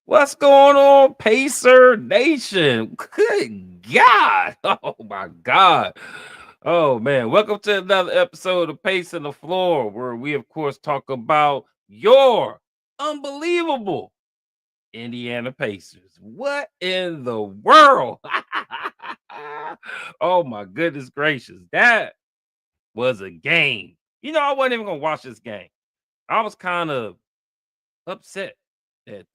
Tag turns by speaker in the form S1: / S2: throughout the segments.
S1: What's going on, Pacer Nation? Good God. Oh, my God. Oh, man. Welcome to another episode of Pacing the Floor, where we, of course, talk about your unbelievable Indiana Pacers. What in the world? Oh, my goodness gracious. That was a game. I wasn't even going to watch this game. I was kind of upset that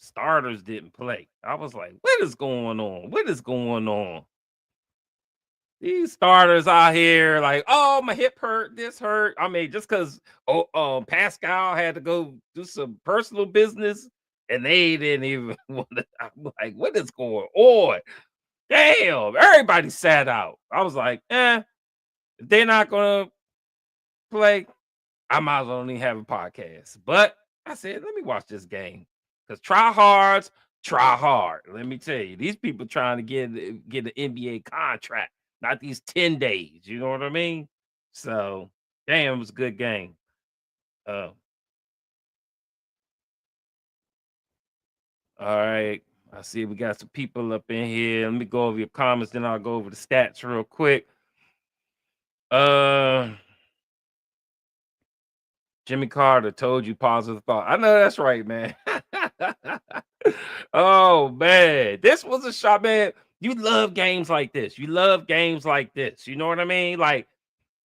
S1: starters didn't play. I was like, what is going on? What is going on? These starters out here, like, oh, my hip hurt, this hurt. I mean, just because Pascal had to go do some personal business and they didn't even want to. I'm like, what is going on? Damn, everybody sat out. I was like, if they're not gonna play, I might as well only have a podcast. But I said, let me watch this game. Because try hard. Let me tell you, these people trying to get an NBA contract, not these 10 days. You know what I mean? So, damn, it was a good game. Uh, all right. I see we got some people up in here. Let me go over your comments, then I'll go over the stats real quick. Uh Jimmy Carter told you positive thought. I know that's right, man. Oh man, this was a shot, man. You love games like this. You love games like this. You know what I mean? Like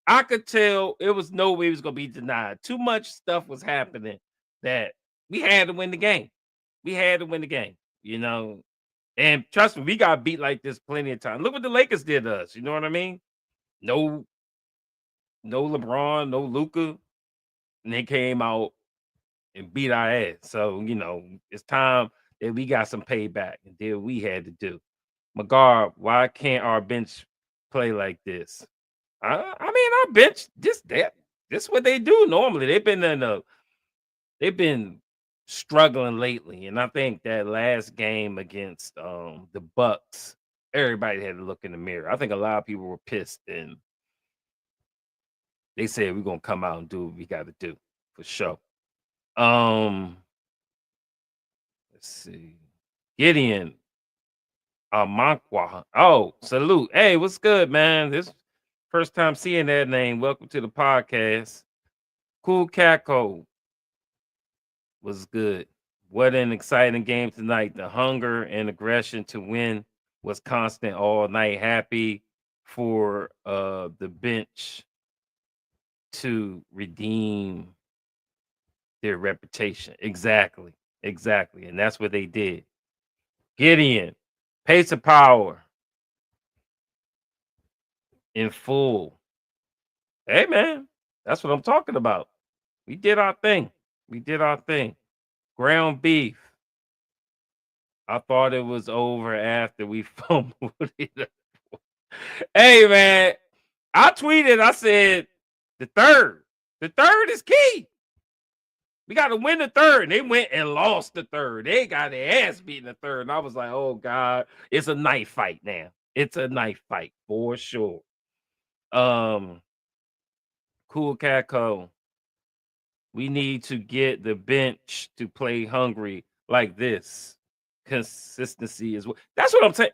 S1: I could tell it was no way it was gonna be denied. Too much stuff was happening that we had to win the game. We had to win the game. You know, and trust me, we got beat like this plenty of times. Look what the Lakers did to us. You know what I mean? No, no LeBron, no Luca, and they came out and beat our ass. So, it's time that we got some payback and did what we had to do. McGar, why can't our bench play like this? I mean, our bench, this what they do normally. They've been struggling lately. And I think that last game against the Bucks, everybody had to look in the mirror. I think a lot of people were pissed and they said we're gonna come out and do what we gotta do for sure. Um, let's see. Gideon Amankwa. Oh, salute. Hey, what's good, man? This first time seeing that name. Welcome to the podcast. Cool Caco was good. What an exciting game tonight. The hunger and aggression to win was constant all night. Happy for the bench to redeem their reputation. Exactly. Exactly. And that's what they did. Gideon, pace of power in full. Hey, man, that's what I'm talking about. We did our thing. We did our thing. Ground beef. I thought it was over after we fumbled it. Hey, man, I tweeted, I said, the third is key. We got to win the third. And they went and lost the third. They got their ass beat in the third. And I was like, oh, God, it's a knife fight now. It's a knife fight for sure. Cool Catco. We need to get the bench to play hungry like this. Consistency is what that's what I'm saying.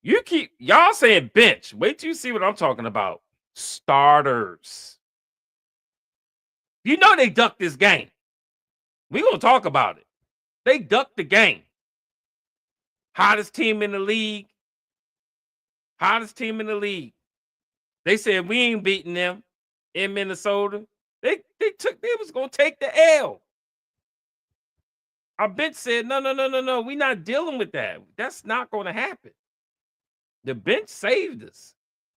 S1: You keep y'all saying bench. Wait till you see what I'm talking about. Starters. You know they ducked this game. We're gonna talk about it. They ducked the game. Hottest team in the league. Hottest team in the league. They said we ain't beating them in Minnesota. They was gonna take the L. Our bench said, no. We're not dealing with that. That's not going to happen. The bench saved us.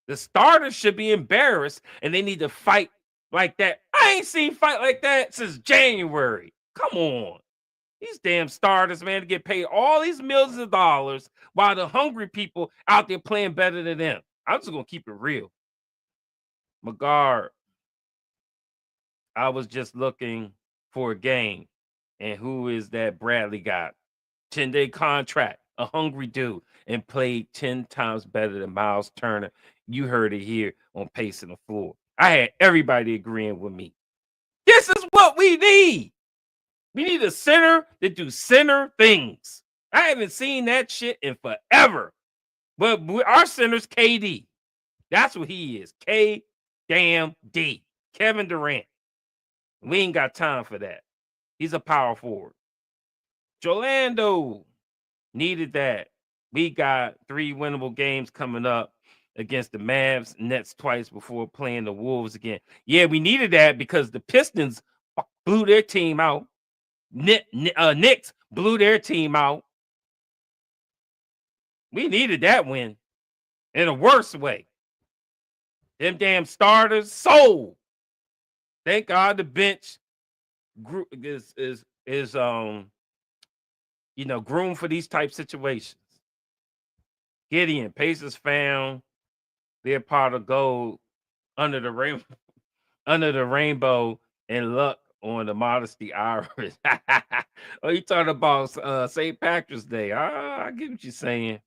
S1: The starters should be embarrassed and they need to fight like that. I ain't seen fight like that since January. Come on. These damn starters, man, to get paid all these millions of dollars while the hungry people out there playing better than them. I'm just going to keep it real. McGar, I was just looking for a game. And who is that Bradley got? 10-day contract, a hungry dude, and played 10 times better than Miles Turner. You heard it here on Pacing the Floor. I had everybody agreeing with me. This is what we need. We need a center that do center things. I haven't seen that shit in forever. But our center's KD. That's what he is. K damn D. Kevin Durant. We ain't got time for that. He's a power forward. Jolando needed that. We got 3 winnable games coming up against the Mavs, Nets twice before playing the Wolves again. Yeah, we needed that because the Pistons blew their team out. Knicks blew their team out. We needed that win in a worse way. Them damn starters sold. Thank God the bench is groomed for these type situations. Gideon, Pacers found their pot of gold under the rainbow, and luck on the modesty iris. Oh, you talking about St. Patrick's Day? I get what you're saying.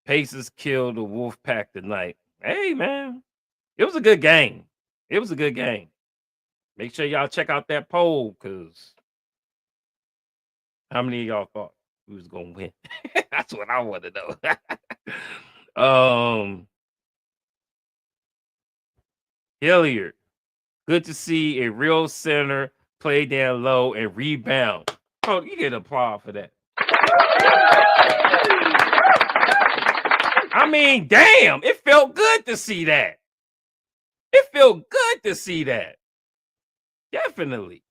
S1: Pacers killed the Wolf Pack tonight. Hey man, it was a good game. It was a good game. Make sure y'all check out that poll, because how many of y'all thought we was gonna win? That's what I want to know. Hilliard, good to see a real center play down low and rebound. Oh, you get applause for that. I mean, damn, it felt good to see that. It felt good to see that. Definitely.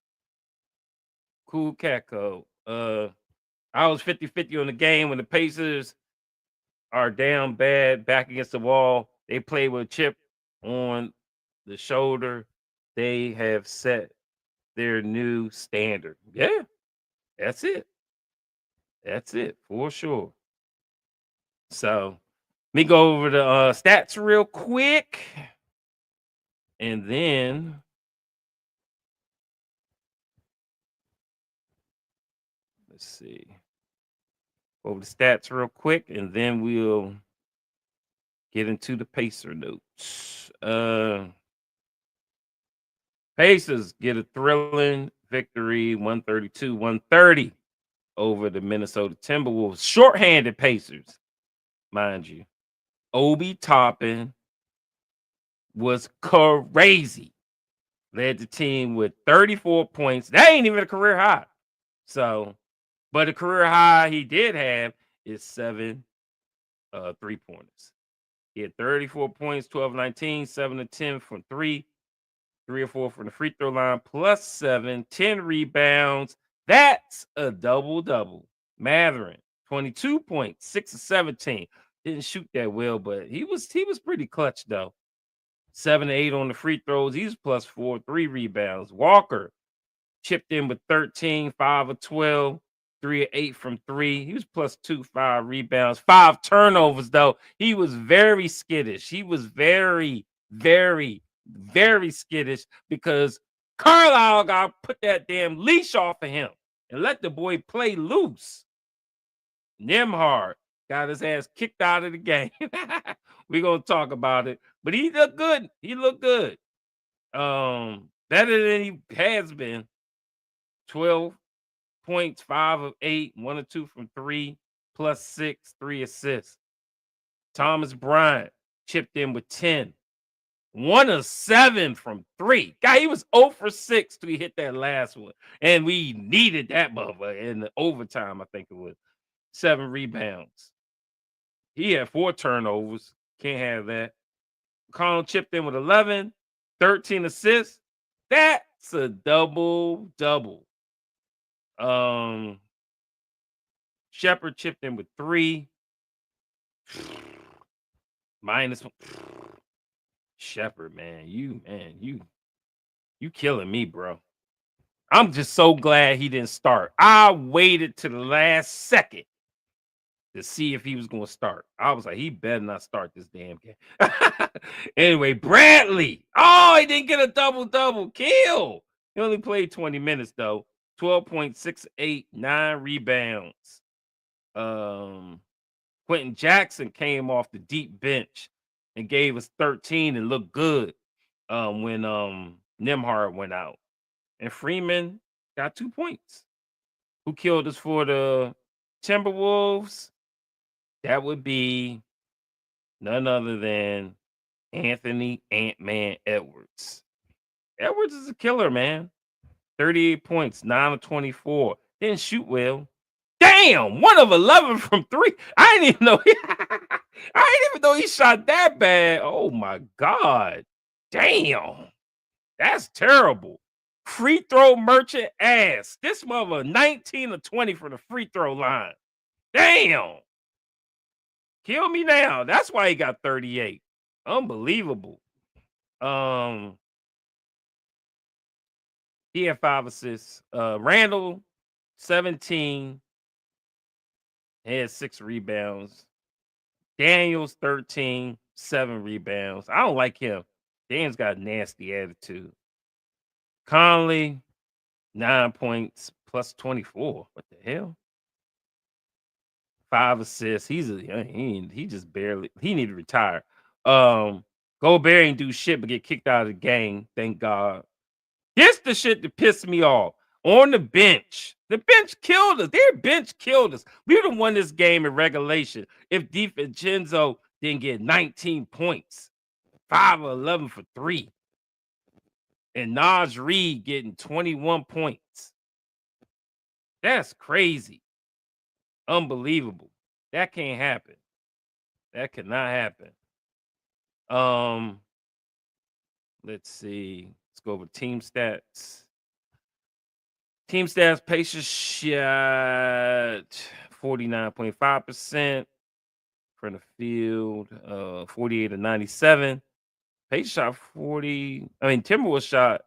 S1: Cool Catco. I was 50-50 on the game when the Pacers are down bad, back against the wall. They play with a chip on the shoulder. They have set their new standard. Yeah, that's it. That's it for sure. So let me go over the stats real quick. And then let's see. Over the stats real quick, and then we'll get into the Pacer notes. Pacers get a thrilling victory, 132-130 over the Minnesota Timberwolves. Shorthanded Pacers, mind you. Obi Toppin was crazy. Led the team with 34 points. That ain't even a career high. So, but the career high he did have is 7 3-pointers. He had 34 points, 12-19, 7-10 from 3, 3 or 4 from the free throw line, plus 7, 10 rebounds. That's a double-double. Matherin, 22 points, 6 of 17. Didn't shoot that well, but he was pretty clutch though. 7 to 8 on the free throws. He's plus 4, 3 rebounds. Walker chipped in with 13, 5 of 12, 3 of 8 from 3. He was plus 2, 5 rebounds, 5 turnovers, though. He was very skittish. He was very, very, very skittish because Carlisle got to put that damn leash off of him and let the boy play loose. Nembhard got his ass kicked out of the game. We're going to talk about it. But he looked good. He looked good. Better than he has been. 12 points, 5 of 8, 1 or 2 from 3, plus 6, 3 assists. Thomas Bryant chipped in with 10. 1 of 7 from 3. Guy, he was 0 for 6 till he hit that last one. And we needed that motherfucker in the overtime, I think it was. 7 rebounds. He had 4 turnovers. Can't have that. Connell chipped in with 11, 13 assists. That's a double-double. Shepard chipped in with 3. Minus 1. Shepard, man, you killing me, bro. I'm just so glad he didn't start. I waited to the last second to see if he was going to start. I was like, he better not start this damn game. Anyway, Bradley. Oh, he didn't get a double-double kill. He only played 20 minutes, though. 12.68, 9 rebounds. Quentin Jackson came off the deep bench and gave us 13 and looked good when Nembhard went out. and Freeman got 2 points. Who killed us for the Timberwolves? That would be none other than Anthony Ant-Man Edwards. Edwards is a killer, man. 38 points, 9 of 24. Didn't shoot well. Damn, 1 of 11 from 3. I didn't even know he shot that bad. Oh my God. Damn. That's terrible. Free throw merchant ass. This mother 19 of 20 for the free throw line. Damn. Kill me now. That's why he got 38. Unbelievable. He had 5 assists. Randall, 17. He had 6 rebounds. Daniels, 13, 7 rebounds. I don't like him. Dan's got a nasty attitude. Conley, 9 points plus 24. What the hell? 5 assists. He just barely he need to retire. Gobert ain't do shit but get kicked out of the game. Thank God. This the shit that pissed me off. On the bench. The bench killed us. Their bench killed us. We would have won this game in regulation if DiVincenzo didn't get 19 points. 5 of 11 for 3. And Naj Reid getting 21 points. That's crazy. Unbelievable. That can't happen. That cannot happen. Let's see. Let's go over team stats. Team stats, Pacers shot 49.5% from the field, 48 to 97. Pacers shot Timberwolves shot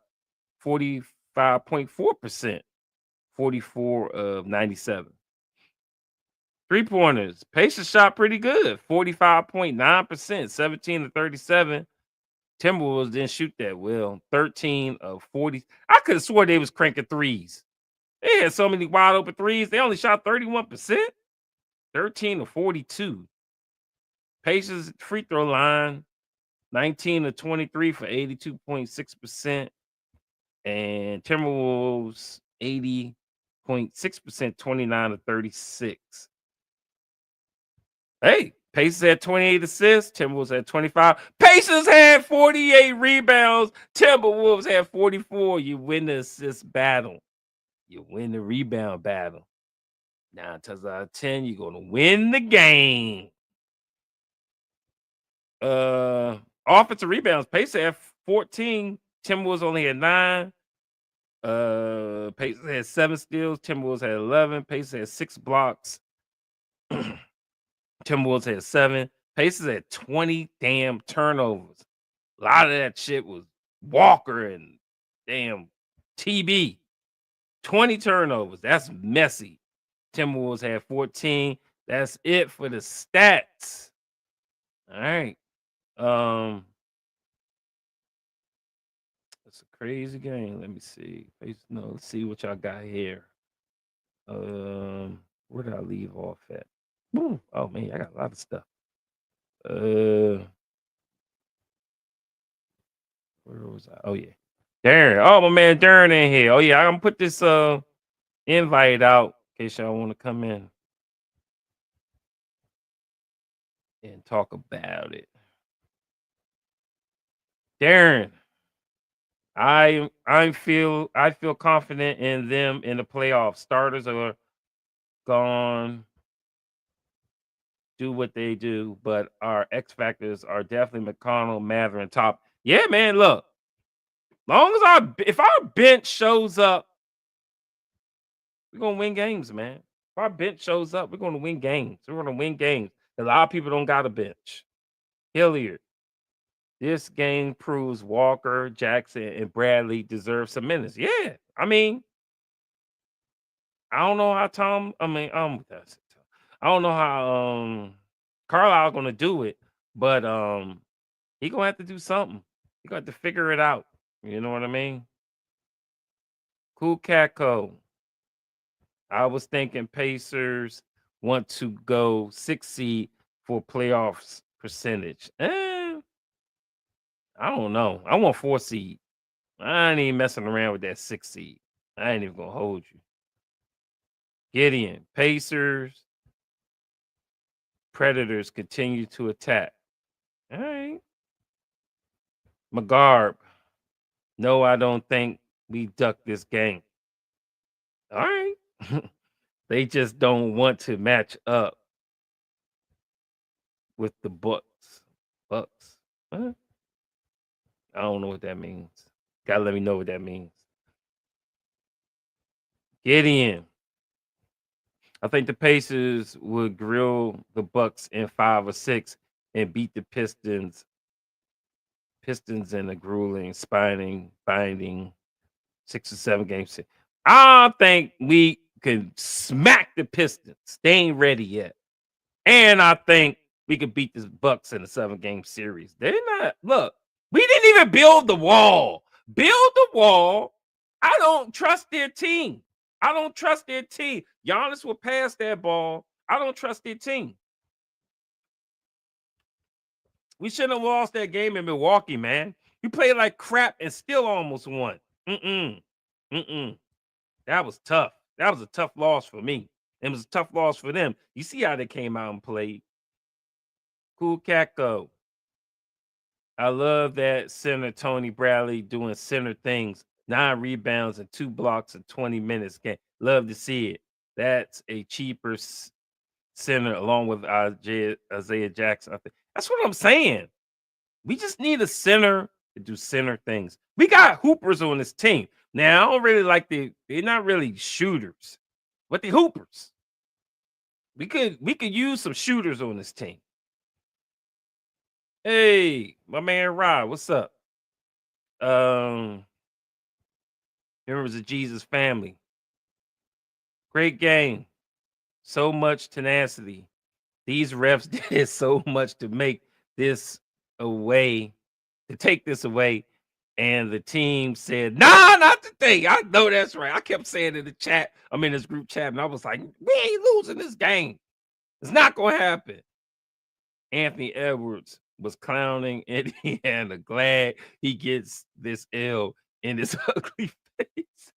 S1: 45.4%, 44 of 97. 3-pointers, Pacers shot pretty good, 45.9%, 17 to 37. Timberwolves didn't shoot that well, 13 of 40. I could have swore they was cranking threes. They had so many wide open threes. They only shot 31%. 13 of 42. Pacers free throw line, 19 of 23 for 82.6%. And Timberwolves, 80.6%, 29 of 36. Hey, Pacers had 28 assists. Timberwolves had 25. Pacers had 48 rebounds. Timberwolves had 44. You win the assist battle. You win the rebound battle. 9 times out of 10, you're going to win the game. Offensive rebounds, Pacers had 14. Timberwolves only had 9. Pacers had 7 steals. Timberwolves had 11. Pacers had 6 blocks. Timberwolves had 7. Pacers had 20 damn turnovers. A lot of that shit was Walker and damn TB. 20 turnovers. That's messy. Timberwolves had 14. That's it for the stats. All right. It's a crazy game. Let me see. Let's see what y'all got here. Where did I leave off at? Boom. Oh man, I got a lot of stuff. Where was I? Oh yeah. Darren. Oh, my man Darren in here. Oh yeah, I'm gonna put this invite out in case y'all want to come in and talk about it. Darren, I feel confident in them in the playoffs. Starters are gone, do what they do, but our X factors are definitely McConnell, Mather, and Top. Yeah, man. Look, long as if our bench shows up, we're gonna win games, man. If our bench shows up, we're gonna win games. We're gonna win games. A lot of people don't got a bench. Hilliard. This game proves Walker, Jackson, and Bradley deserve some minutes. Yeah, I mean, I don't know how I don't know how Carlisle gonna do it, but he gonna have to do something. He gonna have to figure it out. You know what I mean? Cool Catco. I was thinking Pacers want to go 6 seed for playoffs percentage. I don't know. I want 4 seed. I ain't even messing around with that 6 seed. I ain't even gonna hold you. Gideon, Pacers, Predators continue to attack. All right. McGarb, no, I don't think we duck this game. All right. They just don't want to match up with the Bucks. Bucks. Huh? I don't know what that means. Gotta let me know what that means. Gideon. I think the Pacers would grill the Bucks in 5 or 6 and beat the Pistons in a grueling, binding 6 or 7 games. I think we can smack the Pistons. They ain't ready yet. And I think we could beat the Bucks in a 7-game series. They're not. Look, we didn't even build the wall. Build the wall. I don't trust their team. I don't trust their team. Giannis will pass that ball. I don't trust their team. We shouldn't have lost that game in Milwaukee, man. We played like crap and still almost won. Mm-mm. Mm-mm. That was tough. That was a tough loss for me. It was a tough loss for them. You see how they came out and played. Cool Catco. I love that center Tony Bradley doing center things. 9 rebounds and 2 blocks in 20 minutes. Love to see it. That's a cheaper center along with Isaiah Jackson. That's what I'm saying. We just need a center to do center things. We got hoopers on this team. Now, I don't really like they're not really shooters, but the hoopers. We could use some shooters on this team. Hey, my man Rod, what's up? Members of Jesus family. Great game. So much tenacity. These refs did so much to make this away, to take this away. And the team said, nah, not today. I know that's right. I kept saying in the chat, I'm in this group chat, and I was like, we ain't losing this game. It's not going to happen. Anthony Edwards was clowning Indiana. Glad he gets this L in his ugly face.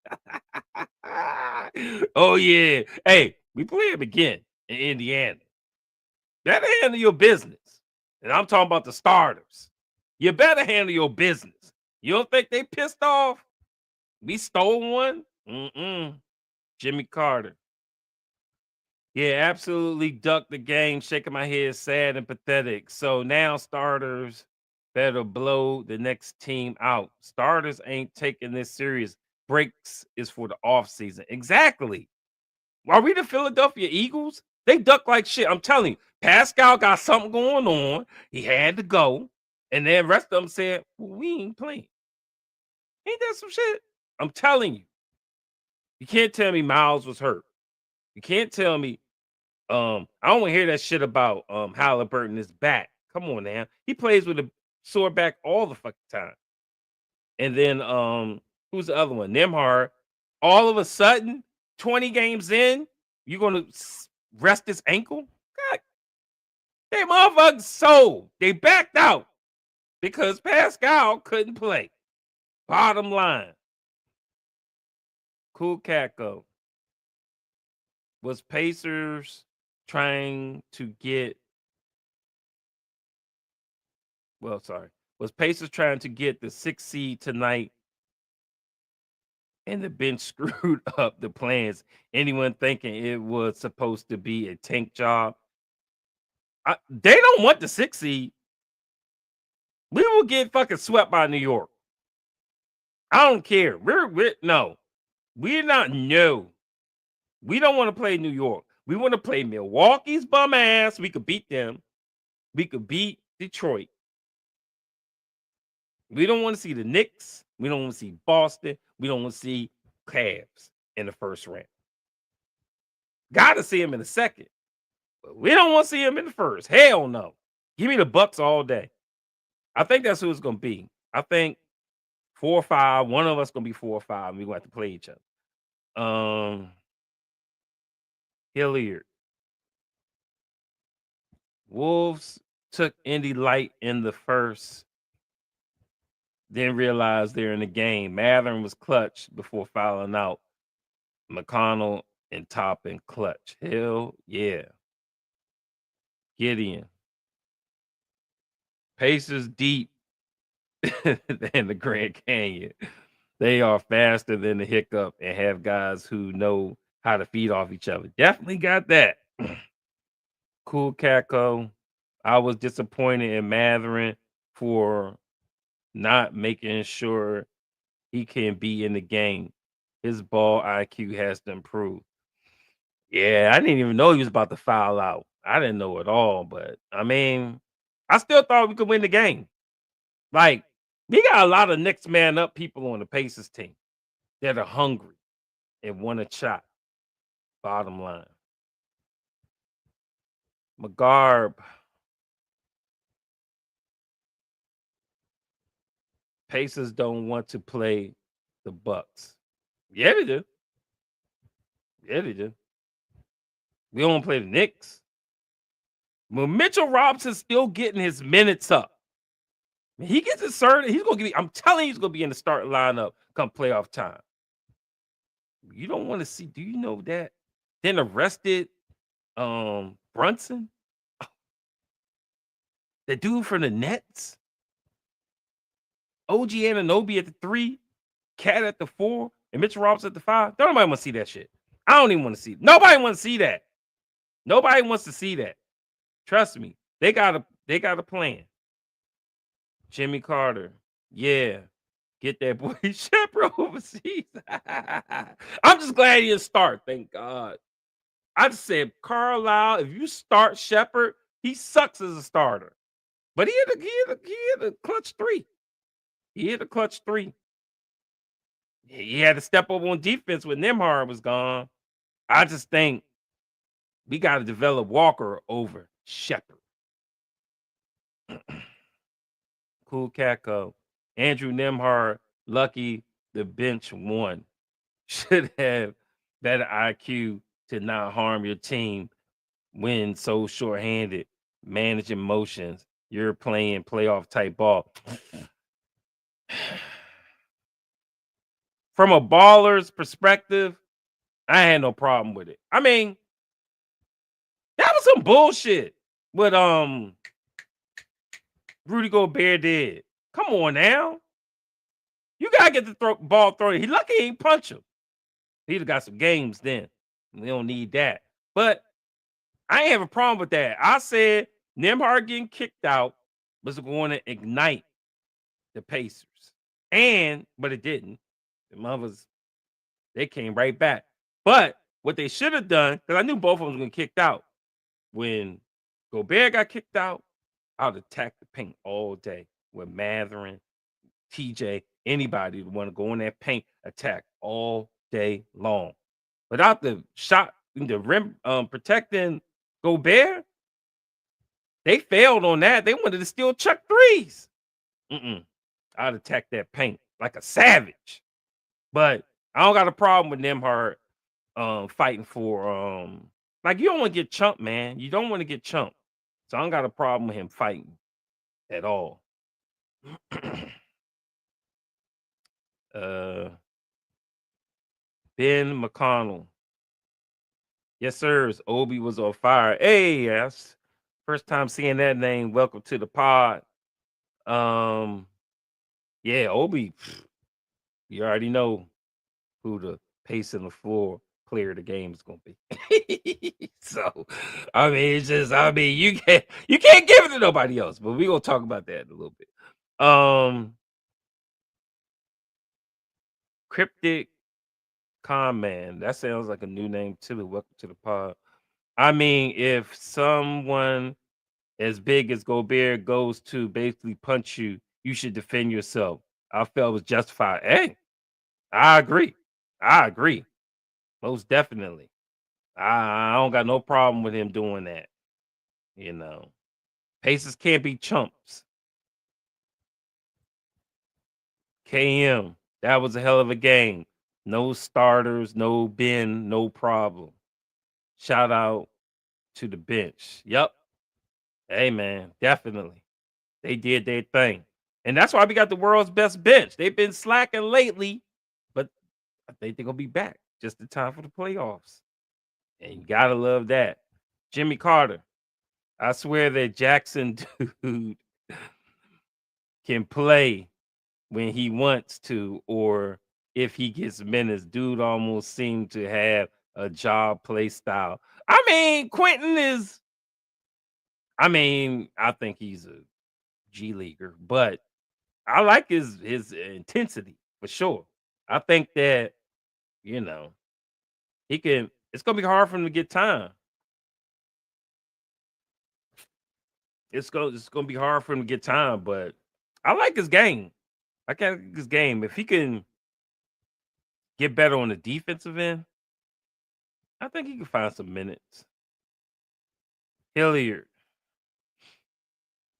S1: Oh, yeah. Hey, we play him again in Indiana. Better handle your business. And I'm talking about the starters. You better handle your business. You don't think they pissed off? We stole one? Mm-mm. Jimmy Carter. Yeah, absolutely ducked the game, shaking my head, sad and pathetic. So now starters better blow the next team out. Starters ain't taking this serious. Breaks is for the offseason. Exactly. Are we the Philadelphia Eagles? They duck like shit. I'm telling you, Pascal got something going on. He had to go. And then the rest of them said, well, we ain't playing. Ain't that some shit? I'm telling you. You can't tell me Miles was hurt. You can't tell me I don't want to hear that shit about Halliburton is back. Come on now. He plays with a sore back all the fucking time. And then who's the other one? Nemhard. All of a sudden, 20 games in, you're gonna rest his ankle? God, they motherfuckers sold. They backed out because Pascal couldn't play. Bottom line. Cool Catco. Was Pacers trying to get was Pacers trying to get the 6th seed tonight and the bench screwed up the plans? Anyone thinking it was supposed to be a tank job? They don't want the 6th seed. We will get fucking swept by New York. I don't care. No. We're not. No. We don't want to play New York. We want to play Milwaukee's bum ass. We could beat them. We could beat Detroit. We don't want to see the Knicks. We don't want to see Boston. We don't want to see Cavs in the first round. Got to see them in the second. But we don't want to see them in the first. Hell no. Give me the Bucks all day. I think that's who it's going to be. I think 4 or 5. One of us going to be 4 or 5. And we're going to have to play each other. Hilliard. Wolves took Indy light in the first. Then realized they're in the game. Matherin was clutch before fouling out. McConnell and Toppin clutch. Hell yeah. Gideon. Pacers deep than the Grand Canyon. They are faster than the hiccup and have guys who know how to feed off each other. Definitely got that. Cool Caco. I was disappointed in Matherin for not making sure he can be in the game. His ball IQ has to improve. Yeah, I didn't even know he was about to foul out. I didn't know at all, but I mean, I still thought we could win the game. Like, we got a lot of next man up people on the Pacers team that are hungry and want a shot. Bottom line. McGarb, Pacers don't want to play the Bucks. Yeah, they do. Yeah, they do. We don't play the Knicks. Well, Mitchell Robinson's still getting his minutes up. When he gets inserted, he's gonna I'm telling you, he's gonna be in the starting lineup come playoff time. You don't want to see, do you know that? Then arrested Brunson, the dude from the Nets, OG Anunoby at the 3, Cat at the 4, and Mitchell Robinson at the 5. Don't nobody want to see that shit. I don't even want to see it. Nobody wants to see that. Nobody wants to see that. Trust me. They got a plan. Jimmy Carter. Yeah. Get that boy Shepard overseas. I'm just glad he didn't start. Thank God. I just said, Carlisle, if you start Shepard, he sucks as a starter. But he had a clutch 3. He had a clutch 3. He had to step up on defense when Nembhard was gone. I just think we got to develop Walker over Shepard. Cool Caco. Andrew Nembhard, lucky the bench won. Should have better IQ to not harm your team when so short-handed, manage emotions. You're playing playoff type ball. From a baller's perspective, I had no problem with it. I mean, that was some bullshit what Rudy Gobert did. Come on now. You gotta get the ball thrown. He lucky he ain't punch him. He'd have got some games then. We don't need that. But I ain't have a problem with that. I said Nembhard getting kicked out was going to ignite the Pacers. But it didn't. The mothers, they came right back. But what they should have done, because I knew both of them was going to get kicked out. When Gobert got kicked out, I would attack the paint all day with Matherin, TJ, anybody that want to go in that paint, attack all day long. Without the shot, the rim protecting Gobert, they failed on that. They wanted to steal Chuck threes. I'd attack that paint like a savage. But I don't got a problem with Nembhard fighting for like you don't want to get chumped, man. You don't want to get chumped. So I don't got a problem with him fighting at all. Ben McConnell. Yes, sir. Obi was on fire. Hey, yes. First time seeing that name. Welcome to the pod. Yeah, Obi. You already know who the pace and the floor player of the game is gonna be. So I mean, it's just you can't give it to nobody else, but we're gonna talk about that in a little bit. Cryptic Con Man. That sounds like a new name too. Welcome to the pod. I mean, if someone as big as Gobert goes to basically punch you, you should defend yourself. I felt it was justified. Hey, I agree. Most definitely. I don't got no problem with him doing that. You know, Pacers can't be chumps. KM, that was a hell of a game. No starters, no Ben, no problem. Shout out to the bench. Yep. Hey, man, definitely. They did their thing. And that's why we got the world's best bench. They've been slacking lately, but I think they're gonna be back just in time for the playoffs. And you gotta love that. Jimmy Carter. I swear that Jackson dude can play when he wants to, or if he gets minutes. Dude almost seemed to have a job play style. I mean, Quentin is, I mean, I think he's a G leaguer, but I like his intensity for sure. I think that, you know, he can, it's gonna be hard for him to get time. It's gonna be hard for him to get time, but I like his game. I can like his game. If he can get better on the defensive end, I think he can find some minutes. Hilliard,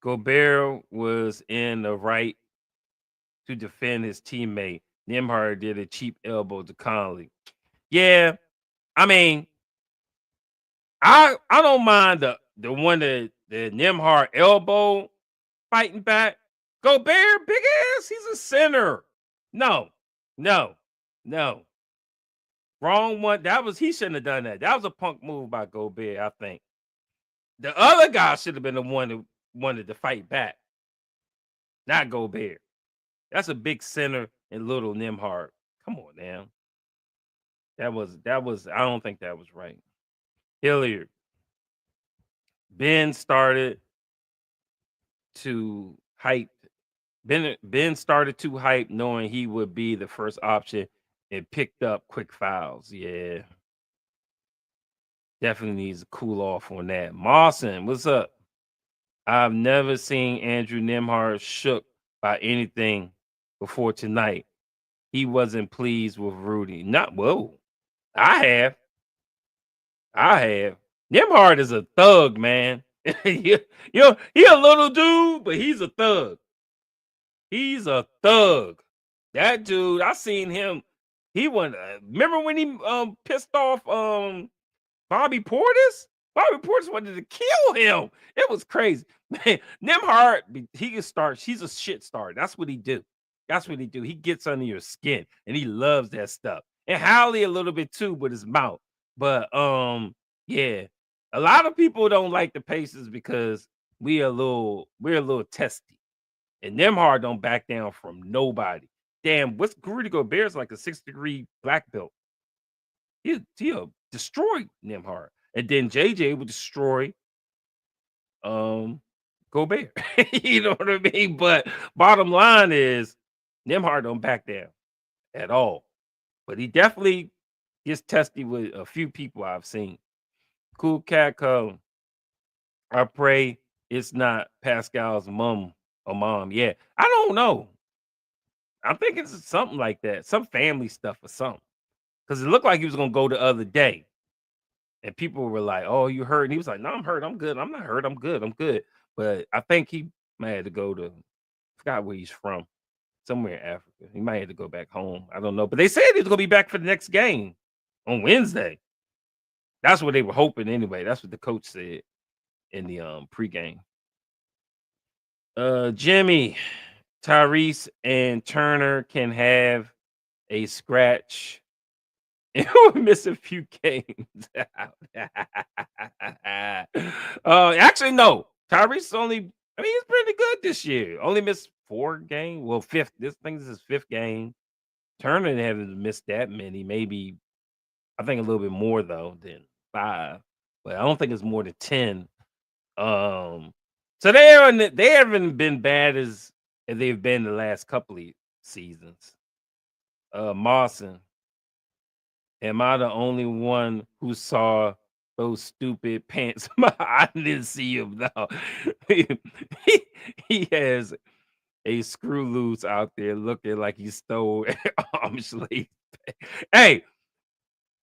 S1: Gobert was in the right to defend his teammate. Nimhard did a cheap elbow to Conley. Yeah, I mean, I don't mind the one that the Nimhard elbow fighting back. Gobert, big ass, he's a center. No, no, no. Wrong one. That was, he shouldn't have done that. That was a punk move by Gobert, I think. The other guy should have been the one who wanted to fight back, not Gobert. That's a big center and little Nimhard. Come on now. That was I don't think that was right. Hilliard. Ben started to hype. Ben started too hype knowing he would be the first option and picked up quick fouls. Yeah. Definitely needs to cool off on that. Mawson, what's up? I've never seen Andrew Nimhard shook by anything before tonight. He wasn't pleased with Rudy. Not whoa. I have. I have. Nimhard is a thug, man. you know, he a little dude, but he's a thug. He's a thug. That dude, I seen him. He went. Remember when he pissed off Bobby Portis? Bobby Portis wanted to kill him. It was crazy. Man, Nimhard, he can start. He's a shit starter. That's what he do. That's what he do. He gets under your skin and he loves that stuff. And Howley a little bit too with his mouth. But yeah. A lot of people don't like the Pacers because we're a little testy. And Nimhard don't back down from nobody. Damn, what's Rudy Gobert's like a 6-degree black belt. He'll destroy Nimhard. And then JJ would destroy Gobert. You know what I mean? But bottom line is Nimhard don't back down at all. But he definitely gets testy with a few people I've seen. Cool Cat Code. I pray it's not Pascal's mom or mom. Yeah, I don't know. I'm thinking it's something like that, some family stuff or something. Because it looked like he was gonna go the other day, and people were like, "Oh, you hurt?" And he was like, "No, I'm hurt. I'm good. I'm not hurt. I'm good. I'm good." But I think he might have to go to, forgot where he's from, somewhere in Africa. He might have to go back home. I don't know. But they said he's gonna be back for the next game on Wednesday. That's what they were hoping anyway. That's what the coach said in the pregame. Jimmy, Tyrese, and Turner can have a scratch. And we'll miss a few games. Actually, no. Tyrese only, I mean, he's pretty good this year. Only missed 4 games. Well, fifth. This thing is his 5th game. Turner haven't missed that many. Maybe, I think a little bit more though than 5. But I don't think it's more than 10. So they haven't been bad as they've been the last couple of seasons. Mawson, am I the only one who saw those stupid pants? I didn't see him. No, he, he has a screw loose out there looking like he stole Amish. Hey,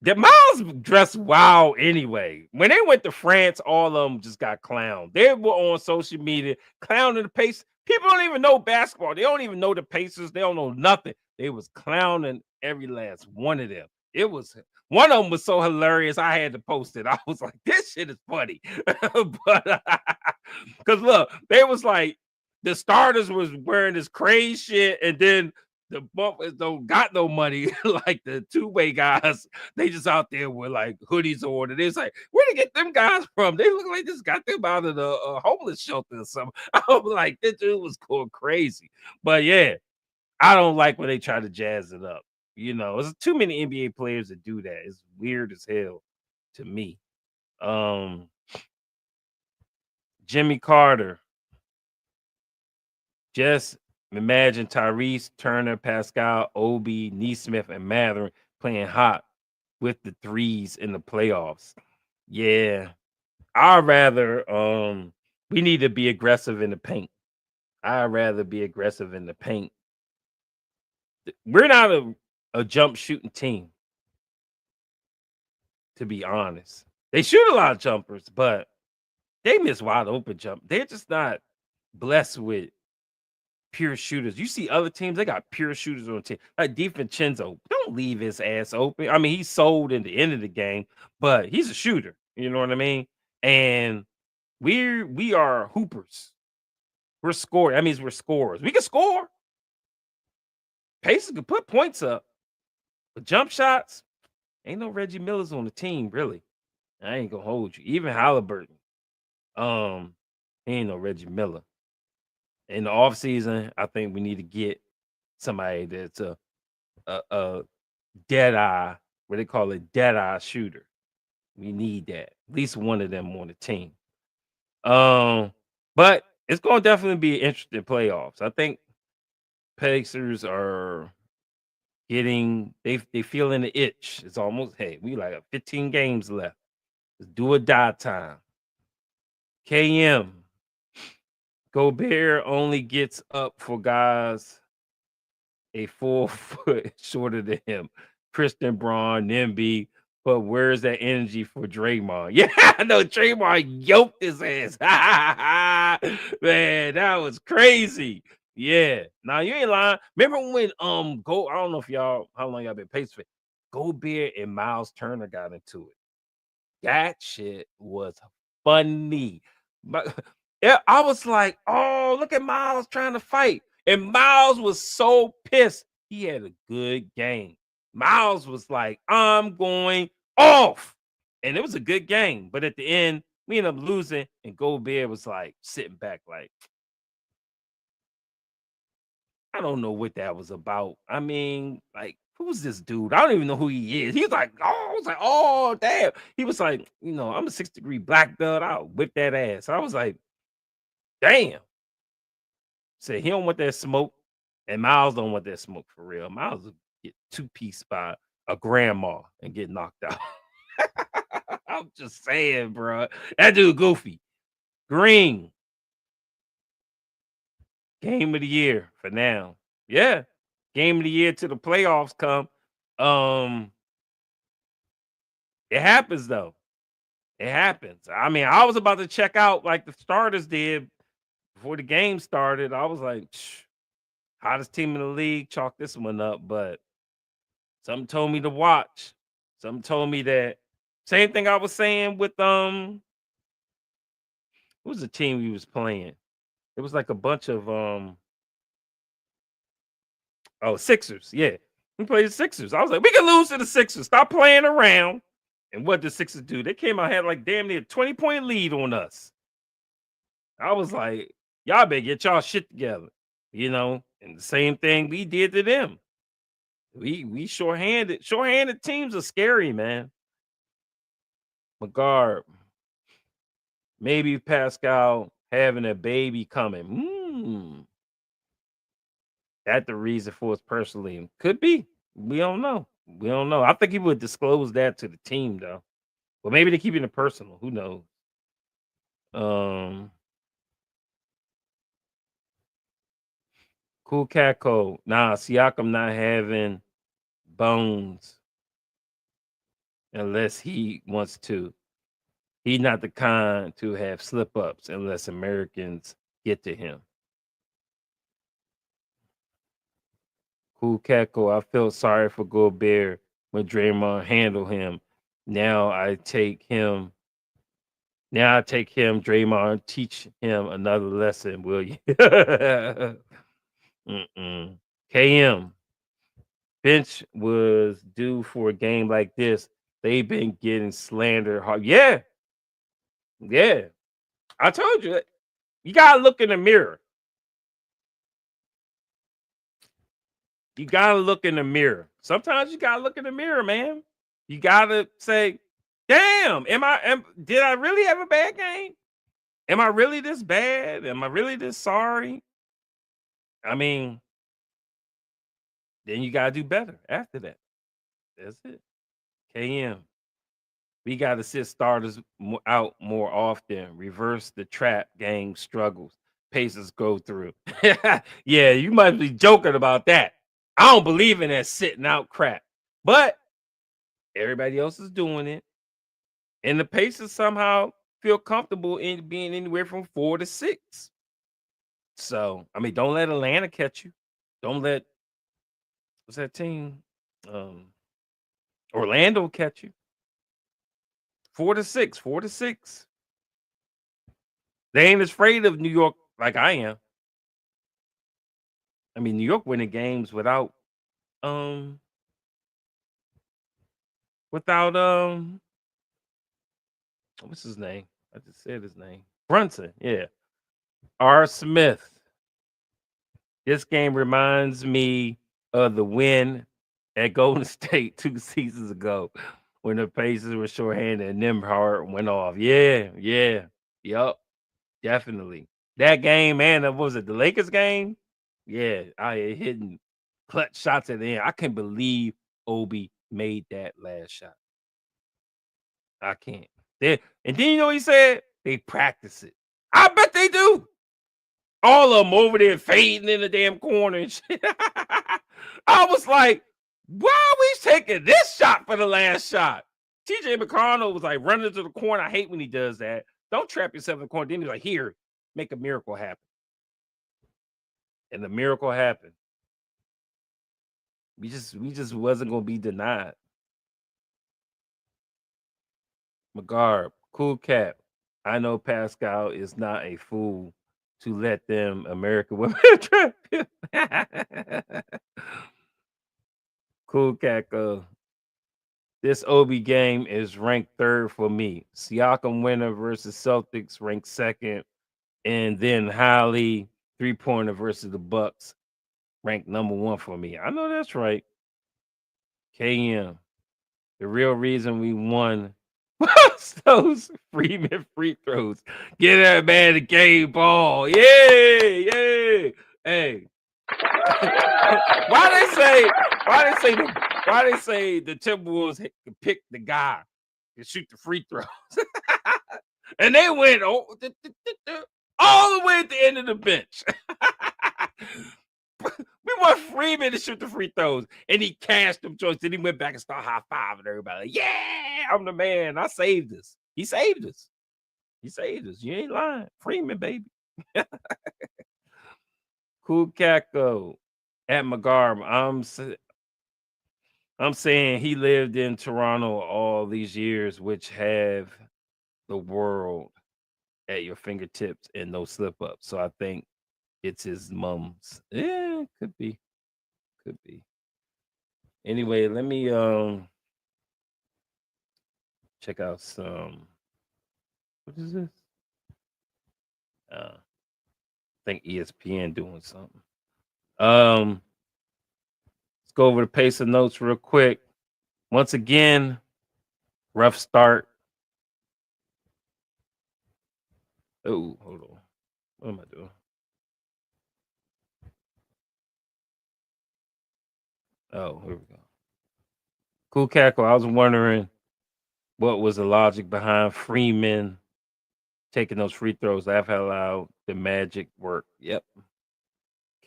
S1: the Miles dressed wild anyway. When they went to France, all of them just got clowned. They were on social media clowning the Pacers. People don't even know basketball. They don't even know the Pacers. They don't know nothing. They was clowning every last one of them. It was, one of them was so hilarious. I had to post it. I was like, this shit is funny. But because look, they was like, the starters was wearing this crazy shit, and then the bumpers don't got no money. Like the two-way guys, they just out there with like hoodies on, and it's like, where to get them guys from? They look like just got them out of the homeless shelter or something. I was like, this dude was going crazy. But yeah, I don't like when they try to jazz it up. There's too many NBA players that do that. It's weird as hell to me. Um, Jimmy Carter. Just imagine Tyrese, Turner, Pascal, Obi, Neesmith, and Matherin playing hot with the threes in the playoffs. Yeah. I'd rather we need to be aggressive in the paint. I'd rather be aggressive in the paint. We're not a jump shooting team, to be honest. They shoot a lot of jumpers, but they miss wide open jump. They're just not blessed with pure shooters. You see other teams, they got pure shooters on the team. Like DiVincenzo, don't leave his ass open. I mean, he's sold in the end of the game, but he's a shooter. You know what I mean? And we are hoopers. We're scoring. That means we're scorers. We can score. Pacers can put points up, but jump shots, ain't no Reggie Millers on the team, really. I ain't gonna hold you. Even Halliburton, he ain't no Reggie Miller. In the offseason, I think we need to get somebody that's a dead eye, what they call a dead eye shooter. We need that. At least one of them on the team. But it's gonna definitely be an interesting playoffs. I think Pacers are they feeling the itch. It's almost, hey, we like 15 games left. Let's do a die time. KM Gobert only gets up for guys a full foot shorter than him. Christian Braun, Nimby, but where's that energy for Draymond? Yeah, I know Draymond yoked his ass. Man, that was crazy. Yeah. Now you ain't lying. Remember when I don't know if y'all how long y'all been Pacers fan. Gobert and Miles Turner got into it. That shit was funny. But yeah, I was like, oh, look at Miles trying to fight. And Miles was so pissed. He had a good game. Miles was like, I'm going off. And it was a good game. But at the end, we ended up losing. And Gobert was like sitting back, like, I don't know what that was about. I mean, like, who's this dude? I don't even know who he is. He was like, oh, I was like, oh, damn. He was like, I'm a 6-degree black belt. I'll whip that ass. I was like, damn. Say he don't want that smoke, and Miles don't want that smoke for real. Miles will get two-piece by a grandma and get knocked out. I'm just saying, bro. That dude goofy. Green. Game of the year for now. Yeah. Game of the year till the playoffs come. Um, it happens though. It happens. I mean, I was about to check out like the starters did before the game started. I was like, hottest team in the league, chalk this one up. But something told me to watch. Something told me that same thing I was saying with what was the team we was playing? It was like a bunch of Sixers. Yeah. We played the Sixers. I was like, we can lose to the Sixers. Stop playing around. And what did the Sixers do? They came out had like damn near 20-point lead on us. I was like, y'all better get y'all shit together, And the same thing we did to them. We shorthanded. Shorthanded teams are scary, man. McGard, maybe Pascal having a baby coming. That the reason for his personally. Could be. We don't know. We don't know. I think he would disclose that to the team though. But maybe they keep it personal. Who knows? Um Cool cat code. Nah, Siakam not having bones unless he wants to. He's not the kind to have slip ups unless Americans get to him. Cool Caco, I felt sorry for Gobert when Draymond handled him. Now I take him Now I take him, Draymond, teach him another lesson, will you? Mm-mm. KM, bench was due for a game like this. They've been getting slandered hard. Yeah, yeah. I told you, you gotta look in the mirror. You gotta look in the mirror. Sometimes you gotta look in the mirror, man. You gotta say, "Damn, did I really have a bad game? Am I really this bad? Am I really this sorry?" I mean, then you gotta do better after that. That's it. KM. We gotta sit starters out more often. Reverse the trap game struggles. Pacers go through. Yeah, you might be joking about that. I don't believe in that sitting out crap. But everybody else is doing it. And the Pacers somehow feel comfortable in being anywhere from 4 to 6. So, I mean, don't let Atlanta catch you. Don't let what's that team? Um, Orlando catch you. 4 to 6, 4 to 6. They ain't as afraid of New York like I am. I mean, New York winning games um without what's his name? I just said his name. Brunson, yeah. R. Smith. This game reminds me of the win at Golden State 2 seasons ago when the Pacers were shorthanded and Nimhart went off. Yeah, yeah, yep, definitely. That game, man, that was it the Lakers game? Yeah, I had hitting clutch shots at the end. I can't believe Obi made that last shot. I can't. And then you know what he said? They practice it. I bet they do. All of them over there fading in the damn corner and shit. I was like, why are we taking this shot for the last shot? TJ McConnell was like running to the corner. I hate when he does that. Don't trap yourself in the corner. Then he's like, here, make a miracle happen. And the miracle happened. We just wasn't gonna be denied. McGarb, cool cat. I know Pascal is not a fool to let them American women trap him. Cool cat. This Obi game is ranked third for me. Siakam winner versus Celtics ranked second, and then Holly 3-pointer versus the Bucks ranked number one for me. I know that's right. KM. The real reason we won was those Freeman free throws. Get that man the game ball. Yay, yay. Hey. why they say why they say the why they say the Timberwolves pick the guy to shoot the free throws? And they went all the way at the end of the bench. We want Freeman to shoot the free throws, and he cashed them joints. Then he went back and started high fiving everybody. Like, yeah, I'm the man. I saved us. He saved us. He saved us. You ain't lying. Freeman, baby. Cool Caco at McGarm. I'm saying he lived in Toronto all these years, which have the world at your fingertips and no slip up. So I think it's his mom's. Yeah, could be. Could be. Anyway, let me check out some. What is this? I think ESPN doing something. Let's go over the pace of notes real quick. Once again, rough start. Oh, hold on. What am I doing? Oh, here we go. Cool Cackle. I was wondering what was the logic behind Freeman taking those free throws. Laugh out loud. The magic work. Yep.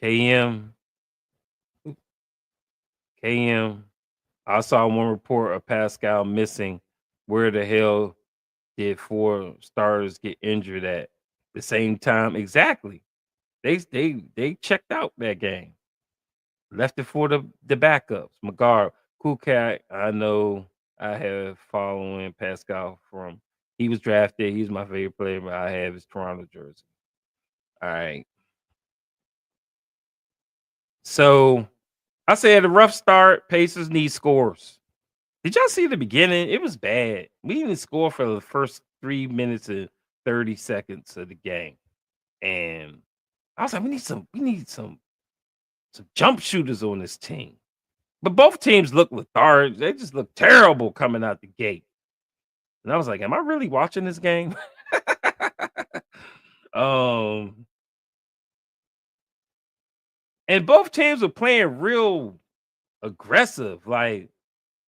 S1: KM. KM. I saw one report of Pascal missing. Where the hell did 4 starters get injured at the same time? Exactly. They checked out that game. Left it for the backups. McGarr, cool cat. I know I have following Pascal from He was drafted. He's my favorite player, but I have his Toronto jersey. All right. So I said a rough start. Pacers need scores. Did y'all see the beginning? It was bad. We didn't score for the first 3 minutes and 30 seconds of the game. And I was like, we need some jump shooters on this team. But both teams look lethargic. They just look terrible coming out the gate. And I was like, am I really watching this game? um, and both teams were playing real aggressive. Like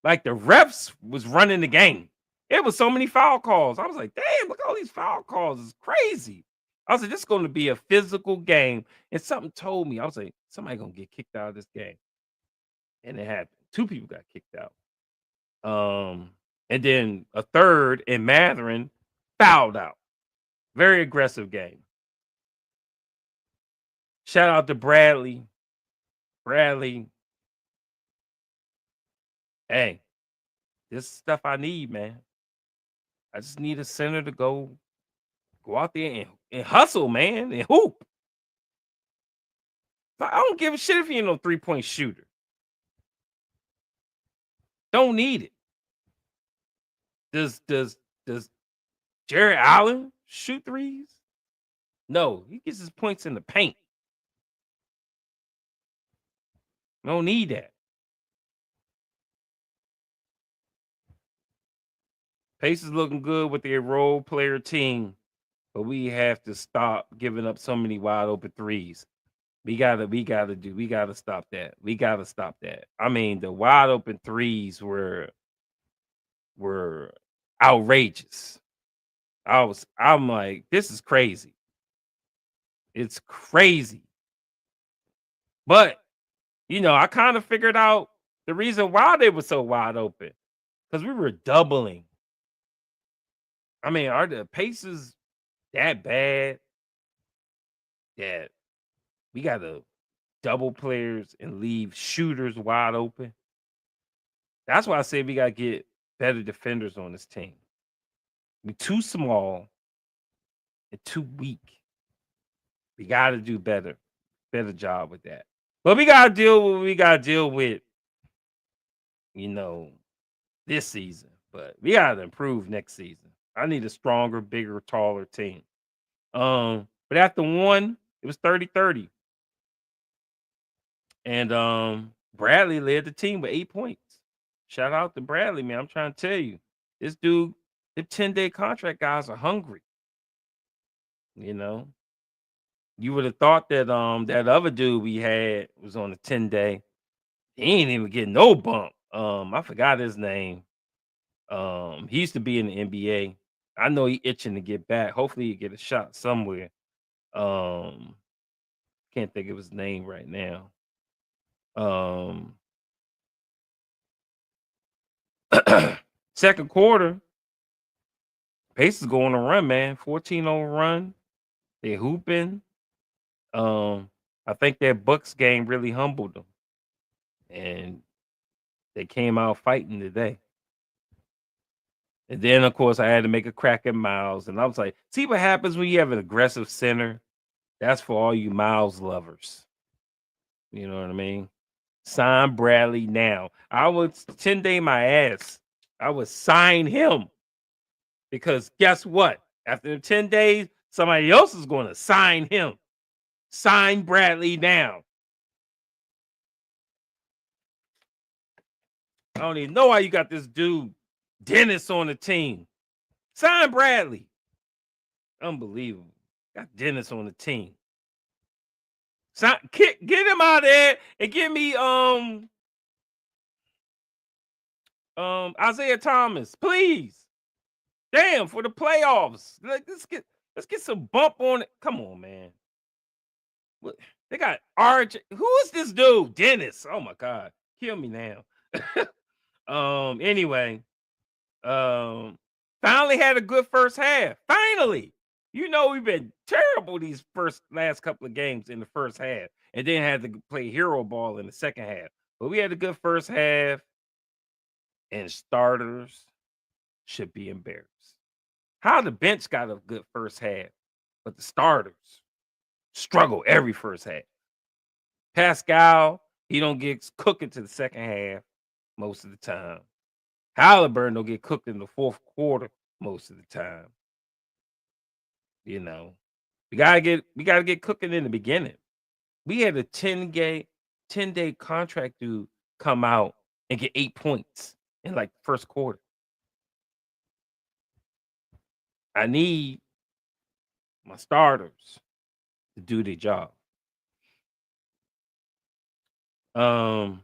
S1: the refs was running the game. It was so many foul calls. I was like, damn, look at all these foul calls. It's crazy. I was like, this is going to be a physical game. And something told me, I was like, somebody gonna get kicked out of this game. And it happened. Two people got kicked out. And then a third in Matherin fouled out. Very aggressive game. Shout out to Bradley. Bradley, hey, this is stuff I need, man. I just need a center to go out there and hustle, man, and hoop. I don't give a shit if you ain't no 3-point shooter. Don't need it. Does Jared Allen shoot threes? No, he gets his points in the paint. Don't need that. Pacers looking good with their role player team, but we have to stop giving up so many wide open threes. We gotta stop that. We gotta stop that. I mean, the wide open threes were outrageous. I'm like, this is crazy. It's crazy. But I kind of figured out the reason why they were so wide open. Because we were doubling. I mean, are the Pacers that bad that we gotta double players and leave shooters wide open? That's why I say we gotta get better defenders on this team. We too small and too weak. We gotta do better job with that. But we gotta deal with what we gotta deal with, you know, this season. But we gotta improve next season. I need a stronger, bigger, taller team. But after one, it was 30-30. And Bradley led the team with 8 points. Shout out to Bradley, man. I'm trying to tell you, this dude, the 10-day contract guys are hungry. You know, you would have thought that that other dude we had was on a 10-day. He ain't even getting no bump. I forgot his name. He used to be in the NBA. I know he itching to get back. Hopefully he get a shot somewhere. Um, can't think of his name right now. Um, second quarter, Pacers go on a run, man. 14-0 run. They hooping. I think that Bucks game really humbled them, and they came out fighting today. And then, of course, I had to make a crack at Miles, and I was like, "See what happens when you have an aggressive center? That's for all you Miles lovers." You know what I mean? Sign Bradley now. I would 10-day my ass. I would sign him because guess what? After 10 days, somebody else is going to sign him. Sign Bradley now. I don't even know why you got this dude, Dennis, on the team. Sign Bradley. Unbelievable. Got Dennis on the team. Get him out there and give me Isaiah Thomas, please. Damn, for the playoffs. Let's get some bump on it. Come on, man. What they got RJ. Who is this dude? Dennis. Oh my god. Kill me now. Anyway. Finally had a good first half. Finally. We've been terrible these last couple of games in the first half, and then had to play hero ball in the second half. But we had a good first half, and starters should be embarrassed. How the bench got a good first half, but the starters struggle every first half. Pascal, he don't get cooked into the second half most of the time. Halliburton don't get cooked in the fourth quarter most of the time. You know, we gotta get cooking in the beginning. We had a 10-day contract dude come out and get 8 points in like the first quarter. I need my starters to do their job. Um,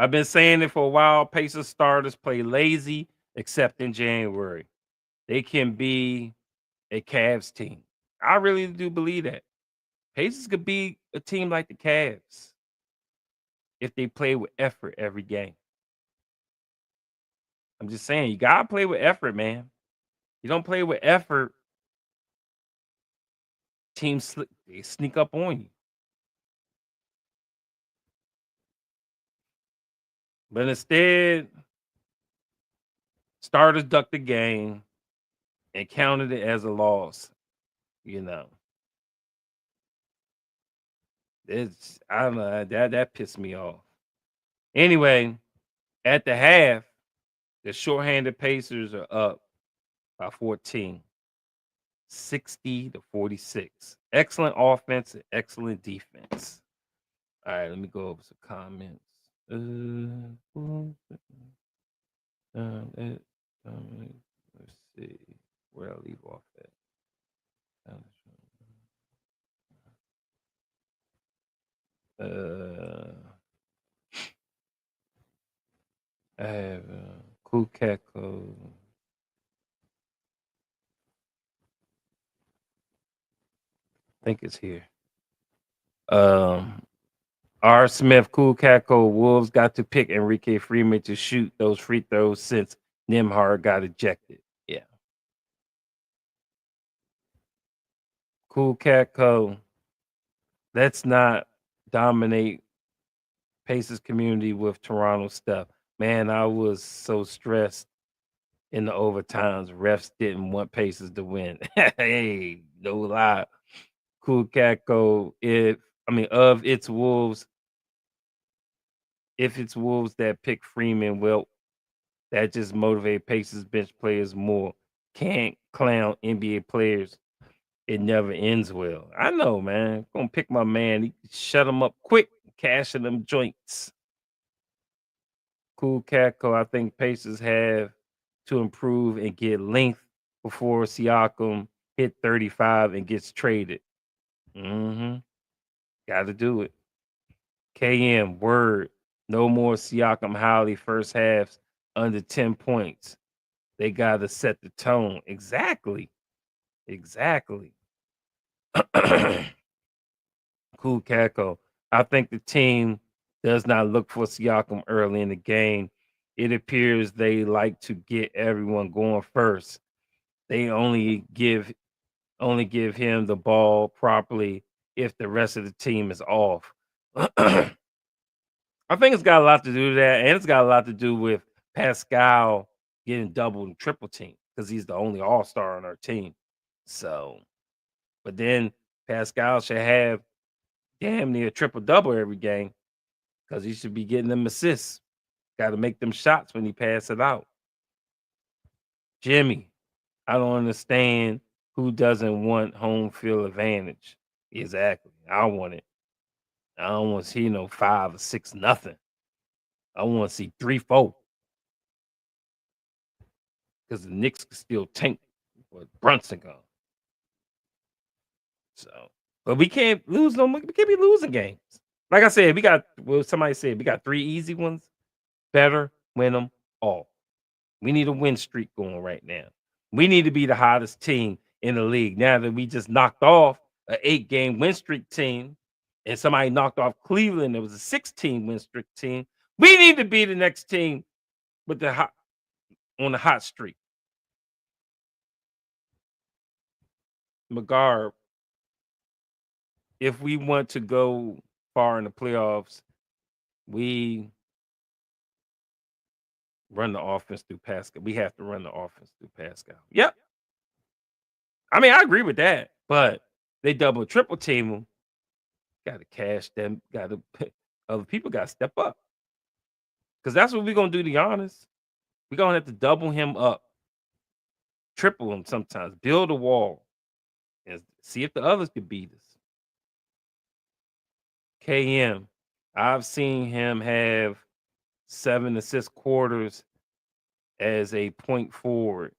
S1: I've been saying it for a while. Pacers starters play lazy, except in January. They can be a Cavs team. I really do believe that. Pacers could be a team like the Cavs if they play with effort every game. I'm just saying, you gotta play with effort, man. You don't play with effort, teams they sneak up on you. But instead, starters ducked the game and counted it as a loss. You know, it's I don't know that pissed me off. Anyway, at the half, the shorthanded Pacers are up by 14, 60-46. Excellent offense and excellent defense. All right, let me go over some comments. It, let's see where I leave off at. I have Cool Cat Code. I think it's here. R. Smith, Cool Cat Code. Wolves got to pick Enrique Freeman to shoot those free throws since Nimhard got ejected. Yeah. Cool Cat Code. Let's not dominate Pacers community with Toronto stuff. Man, I was so stressed in the overtimes. Refs didn't want Pacers to win. Hey, no lie. Cool Cat Code. Of its Wolves, if it's Wolves that pick Freeman, well, that just motivate Pacers bench players more. Can't clown NBA players. It never ends well. I know, man. Gonna pick my man. He shut him up quick, cashing them joints. Cool Catco. I think Pacers have to improve and get length before Siakam hit 35 and gets traded. Mm-hmm. Got to do it. KM, word. No more Siakam Howley first halves under 10 points. They got to set the tone. Exactly. Exactly. Cool Caco. I think the team does not look for Siakam early in the game. It appears they like to get everyone going first. They only give him the ball properly if the rest of the team is off. I think it's got a lot to do with that, and it's got a lot to do with Pascal getting double and triple team because he's the only all-star on our team. So, but then Pascal should have damn near triple double every game because he should be getting them assists. Got to make them shots when he pass it out. Jimmy, I don't understand who doesn't want home field advantage. Exactly. I want it. I don't want to see no 5 or 6 nothing. I want to see 3-4 because the Knicks can still tank with Brunson gone. So, but we can't lose no. We can't be losing games. Like I said, somebody said we got 3 easy ones. Better win them all. We need a win streak going right now. We need to be the hottest team in the league now that we just knocked off an 8-game win streak team, and somebody knocked off Cleveland. It was a 16 win streak team. We need to be the next team with on the hot streak. McGarb, if we want to go far in the playoffs, we Run the offense through Pascal. We have to run the offense through Pascal. Yep. I mean, I agree with that, but they double, triple team him. Got to cash them. Got to other people got to step up because that's what we're gonna do. To be honest, we're gonna have to double him up, triple him sometimes, build a wall, and see if the others can beat us. KM, I've seen him have 7 assist quarters as a point forward.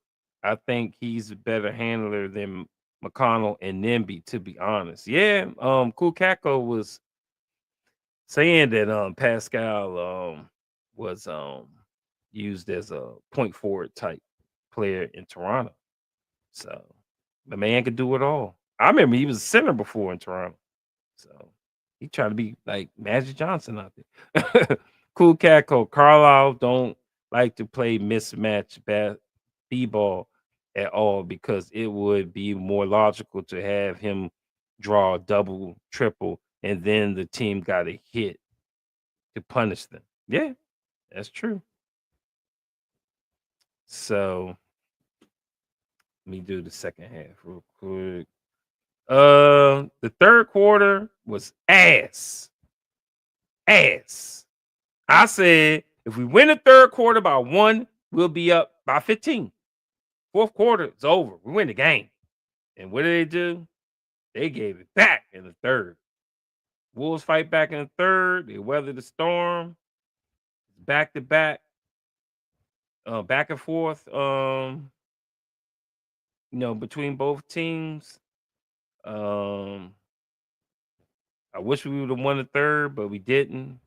S1: I think he's a better handler than McConnell and Nimby, to be honest. Yeah, Cool Kako was saying that Pascal was used as a point forward type player in Toronto. So the man could do it all. I remember he was a center before in Toronto. So he tried to be like Magic Johnson out there. Cool Catco. Carlisle don't like to play mismatch b-ball at all because it would be more logical to have him draw double, triple, and then the team got a hit to punish them. Yeah, that's true. So let me do the second half real quick. The third quarter was ass. Ass. I said if we win the third quarter by 1, we'll be up by 15. Fourth quarter, it's over. We win the game. And what did they do? They gave it back in the third. Wolves fight back in the third. They weather the storm. Back to back. Back and forth. Between both teams. I wish we would have won the third, but we didn't.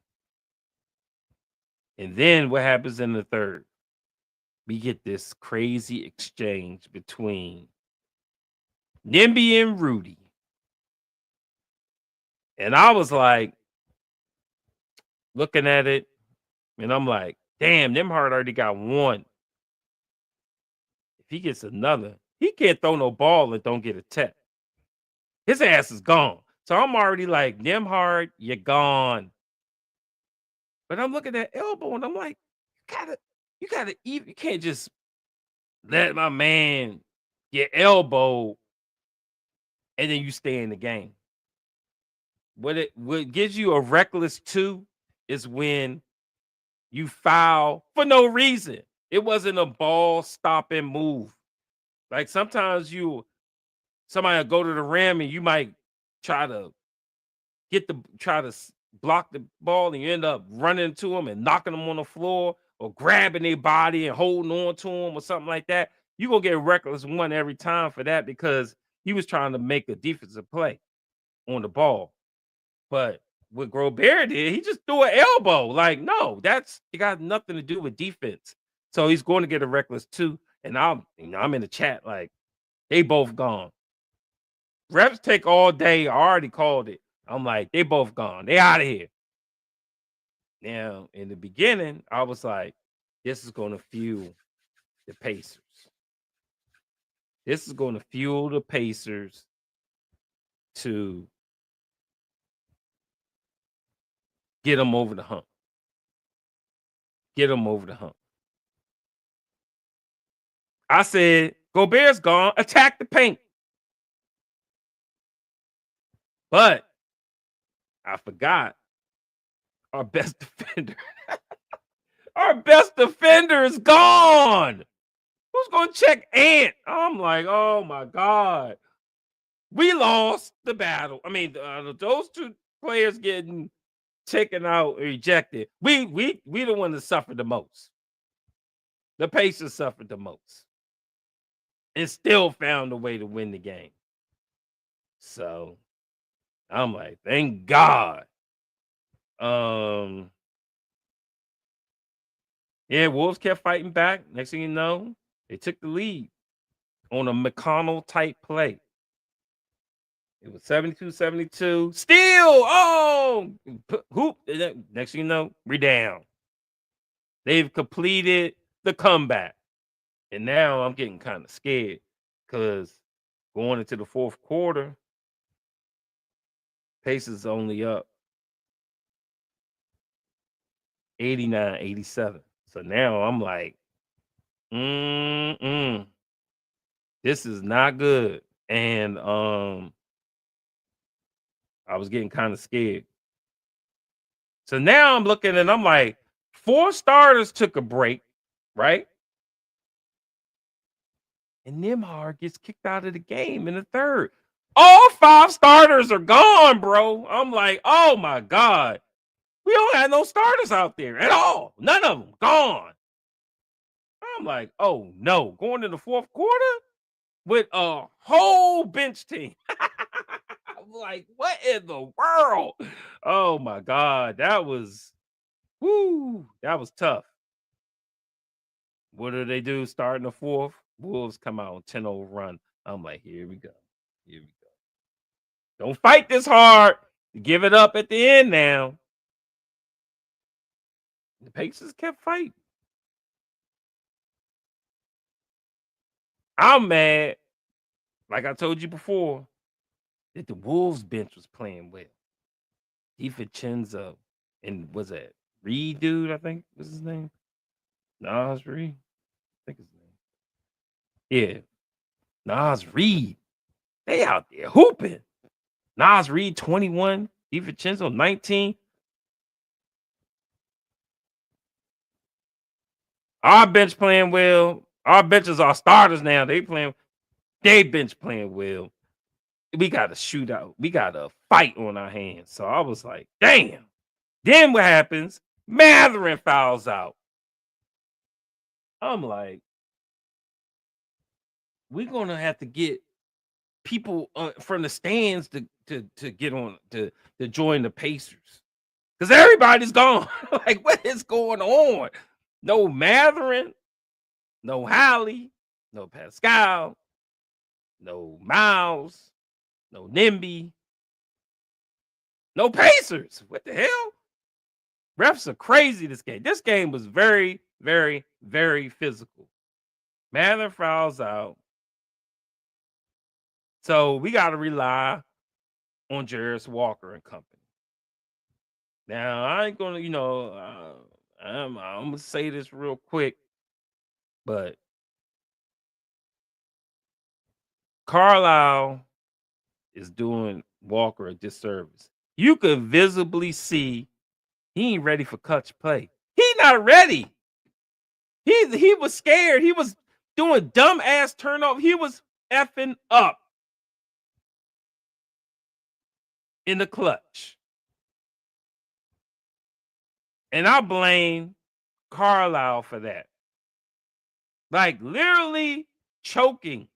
S1: And then what happens in the third? We get this crazy exchange between Nimby and Rudy. And I was like, looking at it, and I'm like, damn, Nimhard already got 1. If he gets another, he can't throw no ball and don't get a tech. His ass is gone. So I'm already like, Nimhard, you're gone. But I'm looking at elbow and I'm like, you can't just let my man get elbowed and then you stay in the game. What gives you a reckless 2 is when you foul for no reason. It wasn't a ball stopping move. Like sometimes somebody will go to the rim and you might try to block the ball and you end up running into them and knocking them on the floor or grabbing their body and holding on to them or something like that. You're gonna get a reckless 1 every time for that because he was trying to make a defensive play on the ball. But what Gobert did, he just threw an elbow. Like, no, it got nothing to do with defense. So he's going to get a reckless 2. And I'm in the chat like they both gone. Refs take all day. I already called it. I'm like, they both gone. They out of here. Now, in the beginning, I was like, this is going to fuel the Pacers. This is going to fuel the Pacers to get them over the hump. Get them over the hump. I said, Gobert's gone. Attack the paint. But I forgot our best defender. Our best defender is gone. Who's going to check Ant? I'm like, oh my God. We lost the battle. I mean, those 2 players getting taken out or ejected. We the one that suffered the most. The Pacers suffered the most. And still found a way to win the game. So I'm like, thank God. Yeah, Wolves kept fighting back. Next thing you know, they took the lead on a McConnell type play. It was 72-72. Steal! Oh! Hoop. Next thing you know, we're down. They've completed the comeback. And now I'm getting kind of scared because going into the fourth quarter, Pacers only up 89-87. So now I'm like, mm-mm, this is not good. And I was getting kind of scared. So now I'm looking and I'm like, 4 starters took a break, right? And Nimhard gets kicked out of the game in the third. All 5 starters are gone, bro. I'm like, oh my God. We don't have no starters out there at all. None of them gone. I'm like, oh no. Going to the fourth quarter with a whole bench team. I'm like, what in the world? Oh my God. That was that was tough. What do they do starting the fourth? Wolves come out on 10-0 run. I'm like, here we go. Here we go. Don't fight this hard. Give it up at the end now. The Pacers kept fighting. I'm mad, like I told you before, that the Wolves bench was playing well. DiVincenzo and was that Reed dude, I think was his name? Nas Reed? I think his name. Yeah, Nas Reed. They out there hooping. Nas Reed 21, DiVincenzo 19. Our bench playing well. Our benches are starters now. They bench playing well. We got a shootout. We got a fight on our hands. So I was like, damn. Then what happens? Matherin fouls out. I'm like, we're gonna have to get people from the stands to get on to join the Pacers because everybody's gone. Like, what is going on? No Matherin, no Holly, no Pascal, no Miles, no Nimby, no Pacers. What the hell? Refs are crazy this game. This game was very, very, very physical. Mather fouls out. So we got to rely on Jarris Walker and company. Now, I ain't going to, I'm going to say this real quick, but Carlisle is doing Walker a disservice. You could visibly see he ain't ready for clutch play. He not ready. He was scared. He was doing dumb ass turnover. He was effing up in the clutch. And I blame Carlisle for that. Like literally choking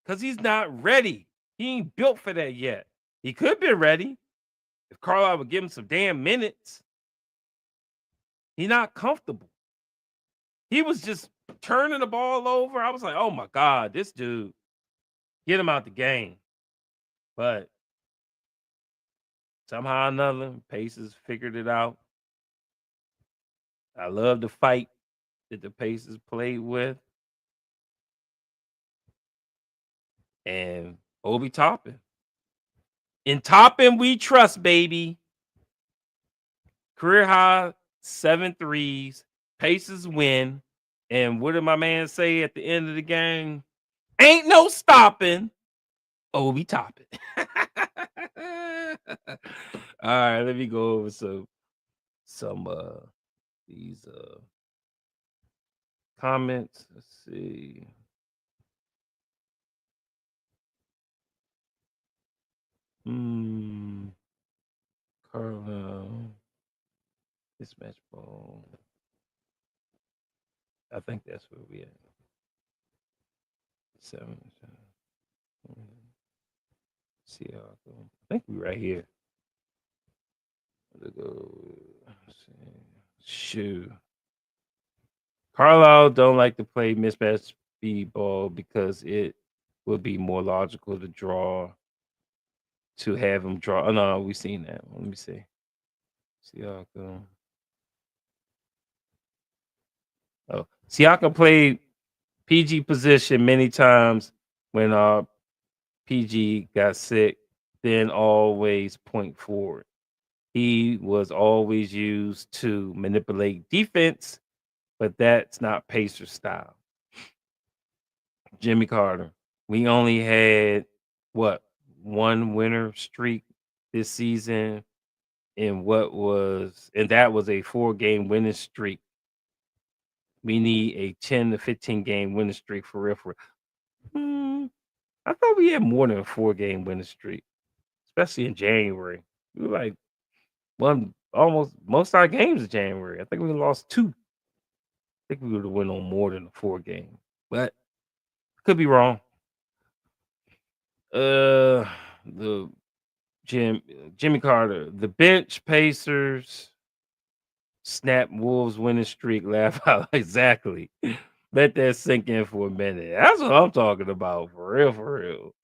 S1: because he's not ready. He ain't built for that yet. He could be ready if Carlisle would give him some damn minutes. He's not comfortable. He was just turning the ball over. I was like, oh my God, this dude, get him out the game. But somehow or another, Pacers figured it out. I love the fight that the Pacers played with. And Obi Toppin. In Toppin, we trust, baby. Career high 7 threes. Pacers win. And what did my man say at the end of the game? Ain't no stopping Obi Toppin. All right, let me go over some these comments. Let's see. Carlisle. Mismatch ball. I think that's where we at. 7. See how I go. I think we right here. Let's go. Shoot. Carlisle don't like to play mismatch speed ball because it would be more logical to have him draw. Oh no, we've seen that. Let me see. See how I go. Oh, Siakam played PG position many times when PG got sick, then always point forward. He was always used to manipulate defense but that's not Pacer style. Jimmy Carter. We only had what, one winner streak this season, and that was a 4-game winning streak. We need a 10 to 15 game winning streak for real. I thought we had more than a 4-game winning streak, especially in January. We were like won almost most of our games in January. I think we lost 2. I think we would have went on more than a 4-game, but could be wrong. The Jimmy Carter, the bench Pacers snap Wolves winning streak. Laugh out exactly. Let that sink in for a minute. That's what I'm talking about, for real, for real.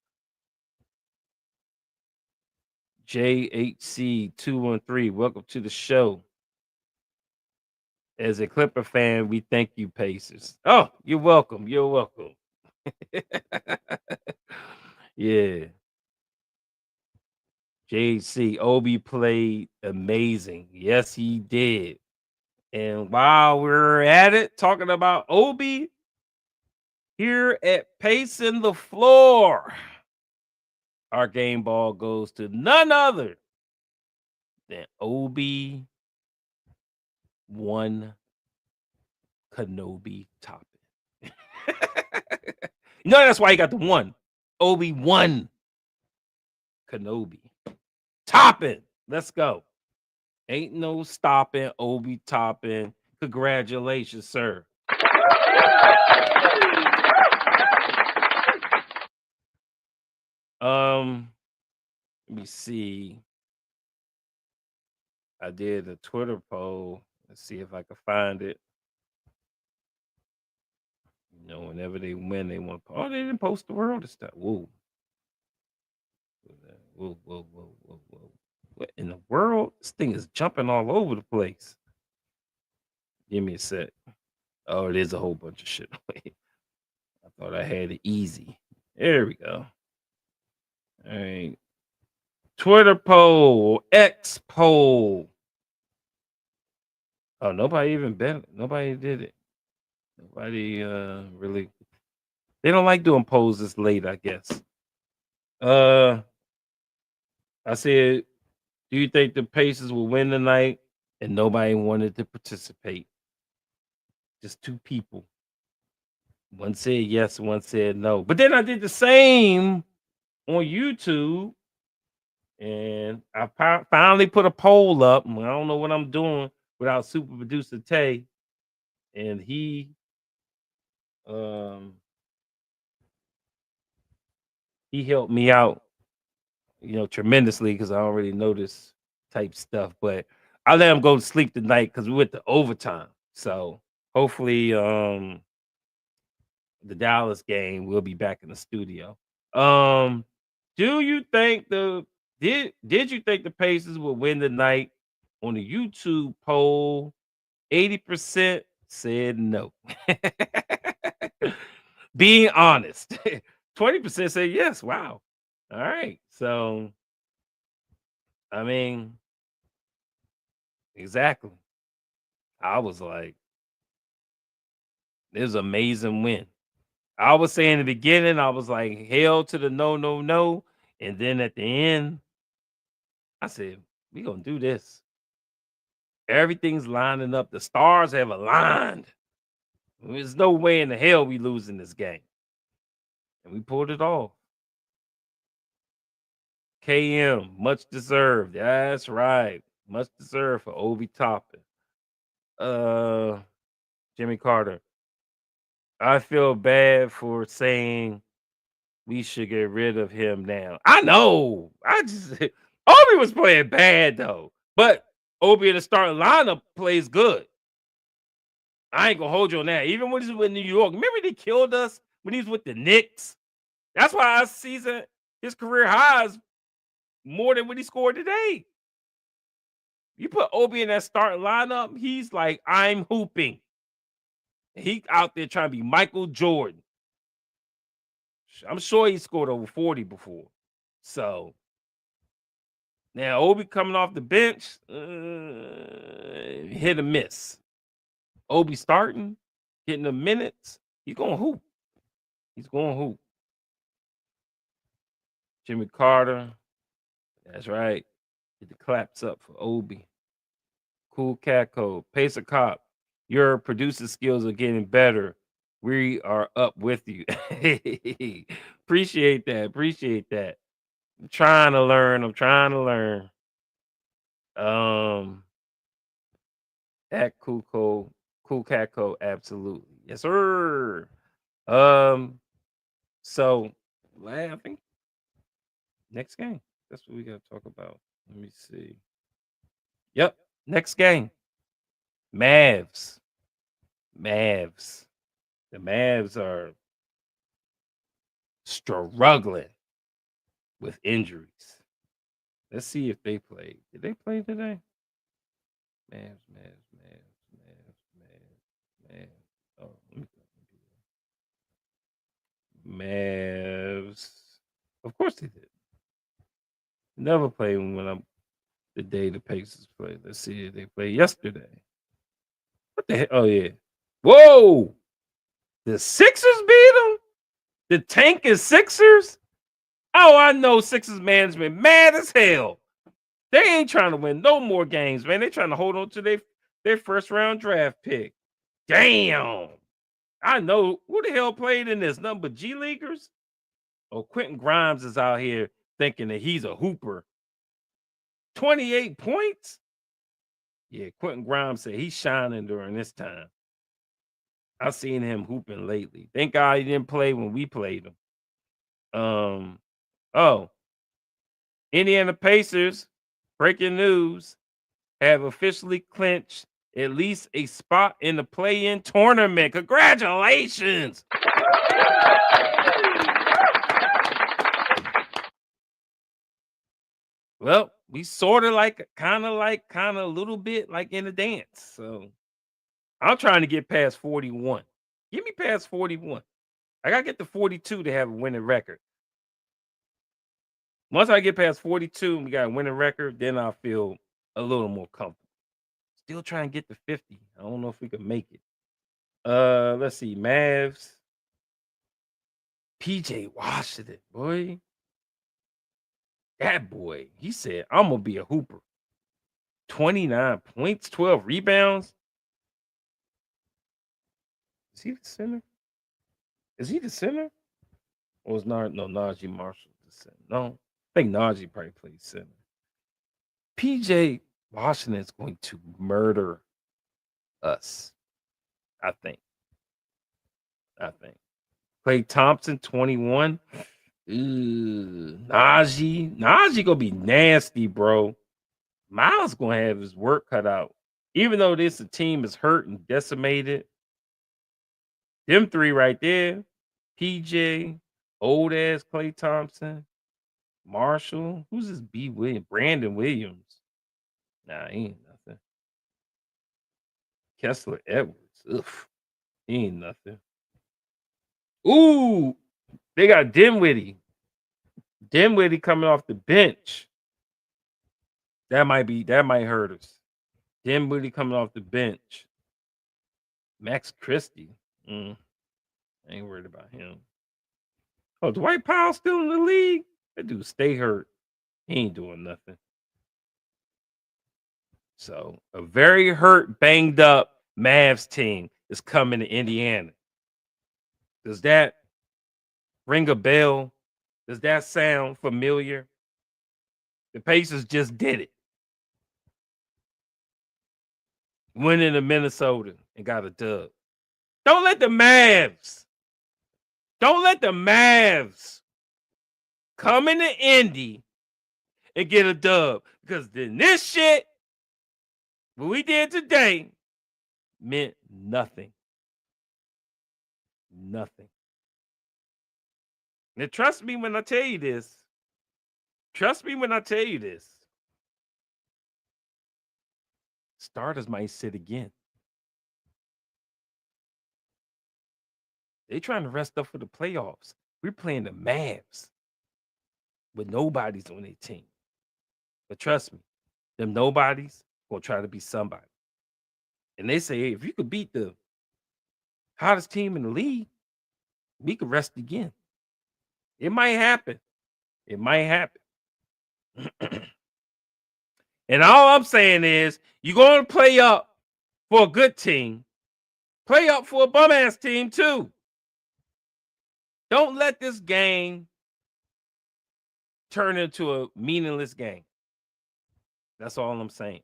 S1: JHC213, welcome to the show. As a Clipper fan, we thank you, Pacers. Oh, you're welcome. You're welcome. Yeah. JC, Obi played amazing. Yes, he did. And while we're at it, talking about Obi, here at Pacing the Floor, our game ball goes to none other than Obi one Kenobi Toppin. You know that's why he got the 1. Obi 1 Kenobi Toppin. Let's go. Ain't no stopping Obi Toppin. Congratulations, sir. Let me see. I did a Twitter poll. Let's see if I can find it. You know, whenever they win, they want. Oh, they didn't post the world and stuff. Whoa. Whoa, whoa, whoa, whoa, whoa. What in the world? This thing is jumping all over the place. Give me a sec. Oh, it is a whole bunch of shit. Wait. I thought I had it easy. There we go. All right. Twitter poll, X poll. Oh, nobody even bet. Nobody did it. Nobody really. They don't like doing polls this late, I guess. I said, do you think the Pacers will win tonight? And nobody wanted to participate. Just 2 people. One said yes, one said no. But then I did the same on YouTube, and I finally put a poll up. I don't know what I'm doing without super producer Tay, and he helped me out, tremendously, because I already know this type stuff. But I let him go to sleep tonight because we went to overtime. So hopefully, the Dallas game, we'll be back in the studio. Do you think did you think the Pacers will win tonight? On the YouTube poll, 80% said no. Being honest, 20% said yes. Wow. All right. So, I mean, exactly. I was like, this is an amazing win. I was saying in the beginning, I was like, hell to the no, no, no. And then at the end, I said, we gonna do this. Everything's lining up. The stars have aligned. There's no way in the hell we losing this game. And we pulled it off. KM, much deserved. That's right. Much deserved for Obi Toppin. Jimmy Carter. I feel bad for saying we should get rid of him now. I know. Obi was playing bad though. But Obi in the starting lineup plays good. I ain't gonna hold you on that. Even when he's with New York, remember they killed us when he was with the Knicks? That's why our season, his career highs more than what he scored today. You put Obi in that starting lineup, he's like, I'm hooping. He out there trying to be Michael Jordan. I'm sure he scored over 40 before. So now Obi coming off the bench, hit or miss. Obi starting, getting the minutes. He's going to hoop. He's going to hoop. Jimmy Carter. That's right. Get the claps up for Obi. Cool Cat Code. Pacer Cop. Your producer skills are getting better. We are up with you. Appreciate that. Appreciate that. I'm trying to learn. I'm trying to learn. Um, at Cool Cat Code, absolutely. Yes, sir. Um, so I think next game. That's what we gotta talk about. Let me see. Yep, next game. Mavs. Mavs. The Mavs are struggling with injuries. Let's see if they played. Did they play today? Mavs, Mavs, Mavs, Mavs, Mavs, Mavs. Oh, let me Mavs. Of course they did. Never played when I'm the day the Pacers played. Let's see if they played yesterday. What the heck? Oh yeah. Whoa! The Sixers beat them? The tank is Sixers? Oh, I know Sixers management mad as hell. They ain't trying to win no more games, man. They trying to hold on to their first round draft pick. Damn. I know who the hell played in this. Nothing but G Leaguers? Oh, Quentin Grimes is out here thinking that he's a hooper. 28 points? Yeah, Quentin Grimes said he's shining during this time. I've seen him hooping lately. Thank God he didn't play when we played him. Oh, Indiana Pacers, breaking news, have officially clinched at least a spot in the play-in tournament. Congratulations! Well, we sort of kind of a little bit like in a dance. So I'm trying to get past 41. Get me past 41. I gotta get to 42 to have a winning record. Once I get past 42 and we got a winning record, then I'll feel a little more comfortable. Still trying to get to 50. I don't know if we can make it. Let's see. Mavs. PJ Washington, boy. That boy, he said, I'm gonna be a hooper. 29 points, 12 rebounds. Is he the center? Is he the center? Or is Najee Marshall the center? No, I think Najee probably plays center. PJ Washington is going to murder us. I think. Klay Thompson, 21. Najee gonna be nasty, bro. Miles gonna have his work cut out. Even though this team is hurt and decimated, them three right there, PJ, old ass Klay Thompson, Marshall. Who's this B. Williams? Brandon Williams. Nah, he ain't nothing. Kessler Edwards. Ugh, he ain't nothing. Ooh, they got Dinwiddie. Dinwiddie coming off the bench. That might hurt us. Dinwiddie coming off the bench. Max Christie. I ain't worried about him. Oh, Dwight Powell still in the league? That dude stay hurt. He ain't doing nothing. So a very hurt, banged up Mavs team is coming to Indiana. Does that ring a bell? Does that sound familiar? The Pacers just did it. Went into Minnesota and got a dub. Don't let the Mavs come into Indy and get a dub. Because then this shit, what we did today, meant nothing. Nothing. Now, trust me when I tell you this. Starters might sit again. They trying to rest up for the playoffs. We're playing the Mavs with nobodies on their team. But trust me, them nobodies will try to be somebody. And they say, hey, if you could beat the hottest team in the league, we could rest again. It might happen. It might happen. And all I'm saying is, you're going to play up for a good team. Play up for a bum ass team too. Don't let this game turn into a meaningless game. That's all I'm saying.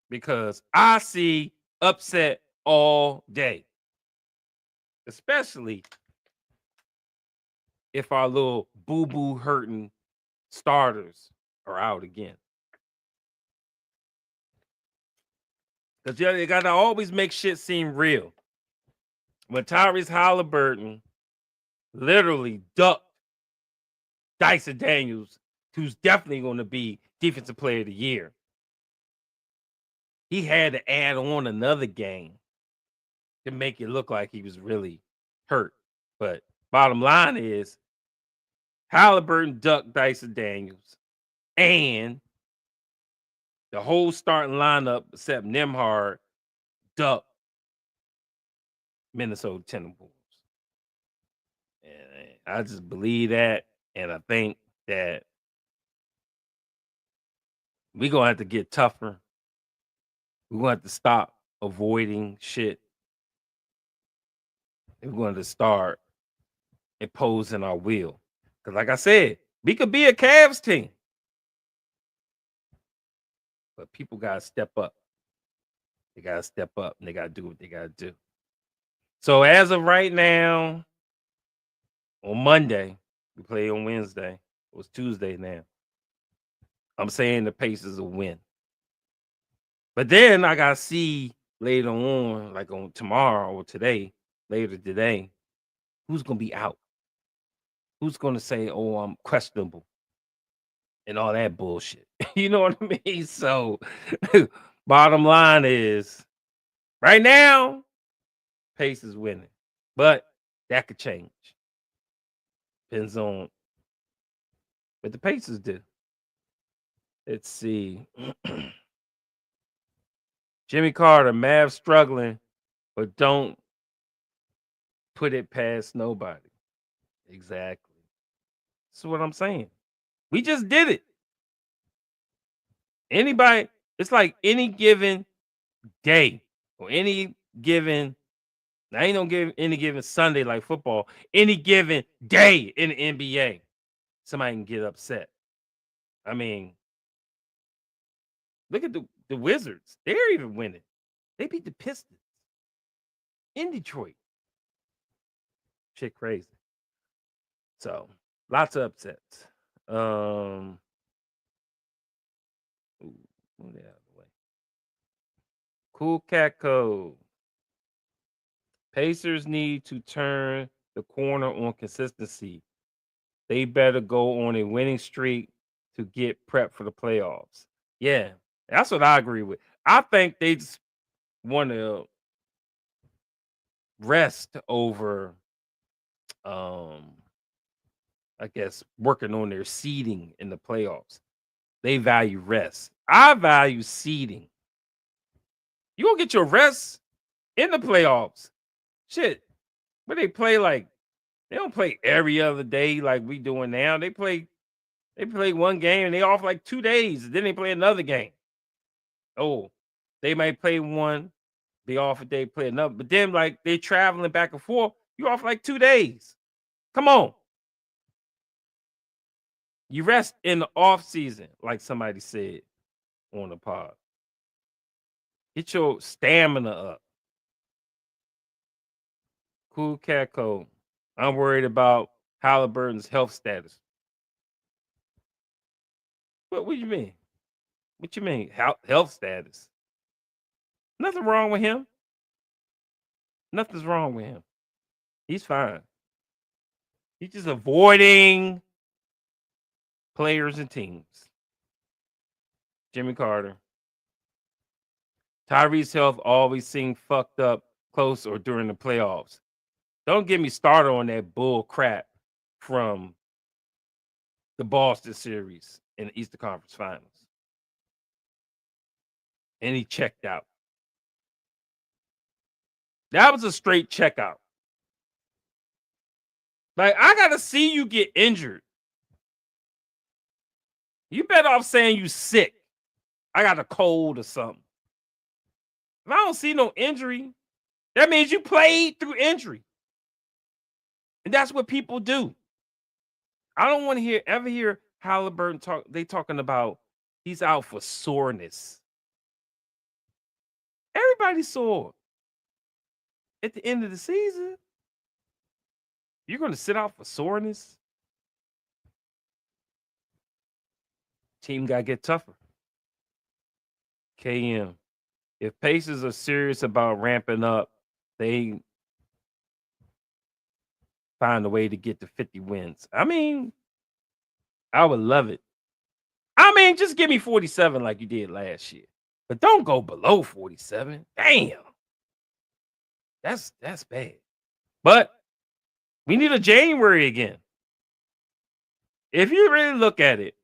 S1: Because I see upset all day, especially if our little boo-boo hurting starters are out again. Because they got to always make shit seem real. When Tyrese Halliburton literally ducked Dyson Daniels, who's definitely going to be Defensive Player of the Year, he had to add on another game to make it look like he was really hurt. But bottom line is, Halliburton ducked Dyson Daniels, and the whole starting lineup except Nembhard ducked Minnesota Timberwolves. And I just believe that, and I think that we're gonna have to get tougher. We're gonna have to stop avoiding shit. We're going to start imposing our will. Because, like I said, we could be a Cavs team, but people gotta step up. They gotta step up, and they gotta do what they gotta do. So, as of right now, on Monday, we play on Wednesday. It was Tuesday now. I'm saying the Pacers will win. But then I gotta see later on, like on tomorrow or today, later today, who's gonna be out. Who's gonna say, "Oh, I'm questionable," and all that bullshit. You know what I mean? So, bottom line is, right now, Pacers winning, but that could change. Depends on what the Pacers do. Let's see. Jimmy Carter, Mavs struggling, but don't put it past nobody. Exactly. That's what I'm saying. We just did it. Anybody, it's like any given day or any given, I ain't gonna give any given Sunday like football, any given day in the NBA, somebody can get upset. I mean, look at the Wizards. They're even winning. They beat the Pistons in Detroit. Shit crazy. So lots of upsets. Ooh, move that out of the way. Cool Cat Code. Pacers need to turn the corner on consistency. They better go on a winning streak to get prepped for the playoffs. Yeah, that's what I agree with. I think they just want to rest over, um, I guess, working on their seeding in the playoffs. They value rest. I value seeding. You gonna get your rest in the playoffs. Shit. But they play like they don't play every other day like we doing now. They play one game and they off like 2 days. Then they play another game. Oh, they might play one, be off a day, play another. But then like they traveling back and forth. You off like 2 days. Come on. You rest in the off season, like somebody said on the pod. Get your stamina up. Cool Cat Code. I'm worried about Halliburton's health status. What do you mean? What you mean? Health status? Nothing wrong with him. Nothing's wrong with him. He's fine. He's just avoiding players and teams. Jimmy Carter. Tyrese's health always seemed fucked up close or during the playoffs. Don't get me started on that bull crap from the Boston series in the Eastern Conference Finals. And he checked out. That was a straight checkout. Like, I gotta see you get injured. You better off saying you sick. I got a cold or something. If I don't see no injury, that means you played through injury. And that's what people do. I don't want to ever hear Halliburton talk. They talking about he's out for soreness. Everybody's sore at the end of the season. You're going to sit out for soreness. Team got to get tougher. KM. If Pacers are serious about ramping up, they find a way to get to 50 wins. I mean, I would love it. I mean, just give me 47 like you did last year. But don't go below 47. Damn. That's bad. But we need a January again. If you really look at it,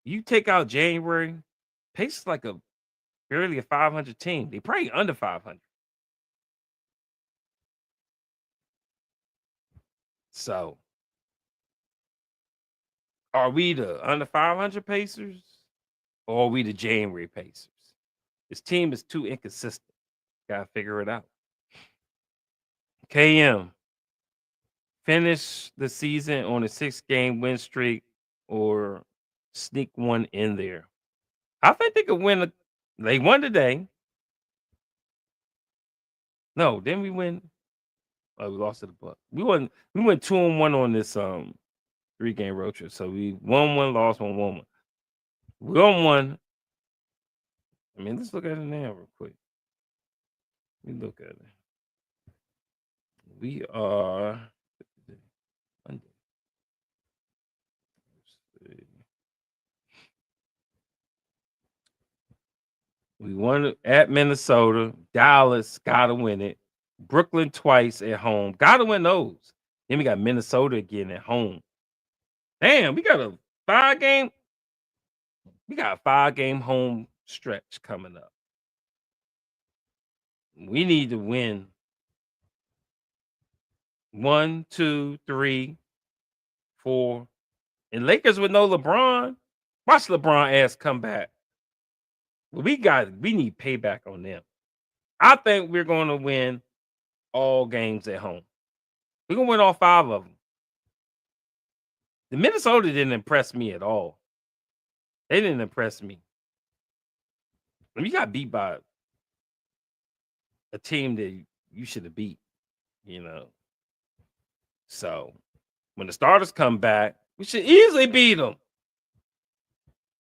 S1: you take out January, Pacers like a barely a 500 team. They probably under 500. So, are we the under 500 Pacers or are we the January Pacers? This team is too inconsistent. Gotta figure it out. KM, finish the season on a 6-game win streak or sneak one in there. I think they could win. They won today. No, didn't we win? Oh, we lost to the Bucks. We went 2-1 on this 3-game road trip. So we won one, lost one, won one. We won one. I mean, let's look at it now real quick. Let me look at it. We are Monday. Let's see. We won at Minnesota. Dallas gotta win it. Brooklyn twice at home. Gotta win those. Then we got Minnesota again at home. Damn, we got a 5-game. We got a 5-game home stretch coming up. We need to win 1, 2, 3, 4. And Lakers with no LeBron. Watch LeBron ass come back. We need payback on them. I think we're going to win all games at home. We're going to win all 5 of them. The Minnesota didn't impress me at all. They didn't impress me. I mean, you got beat by a team that you should have beat, you know. So when the starters come back, we should easily beat them.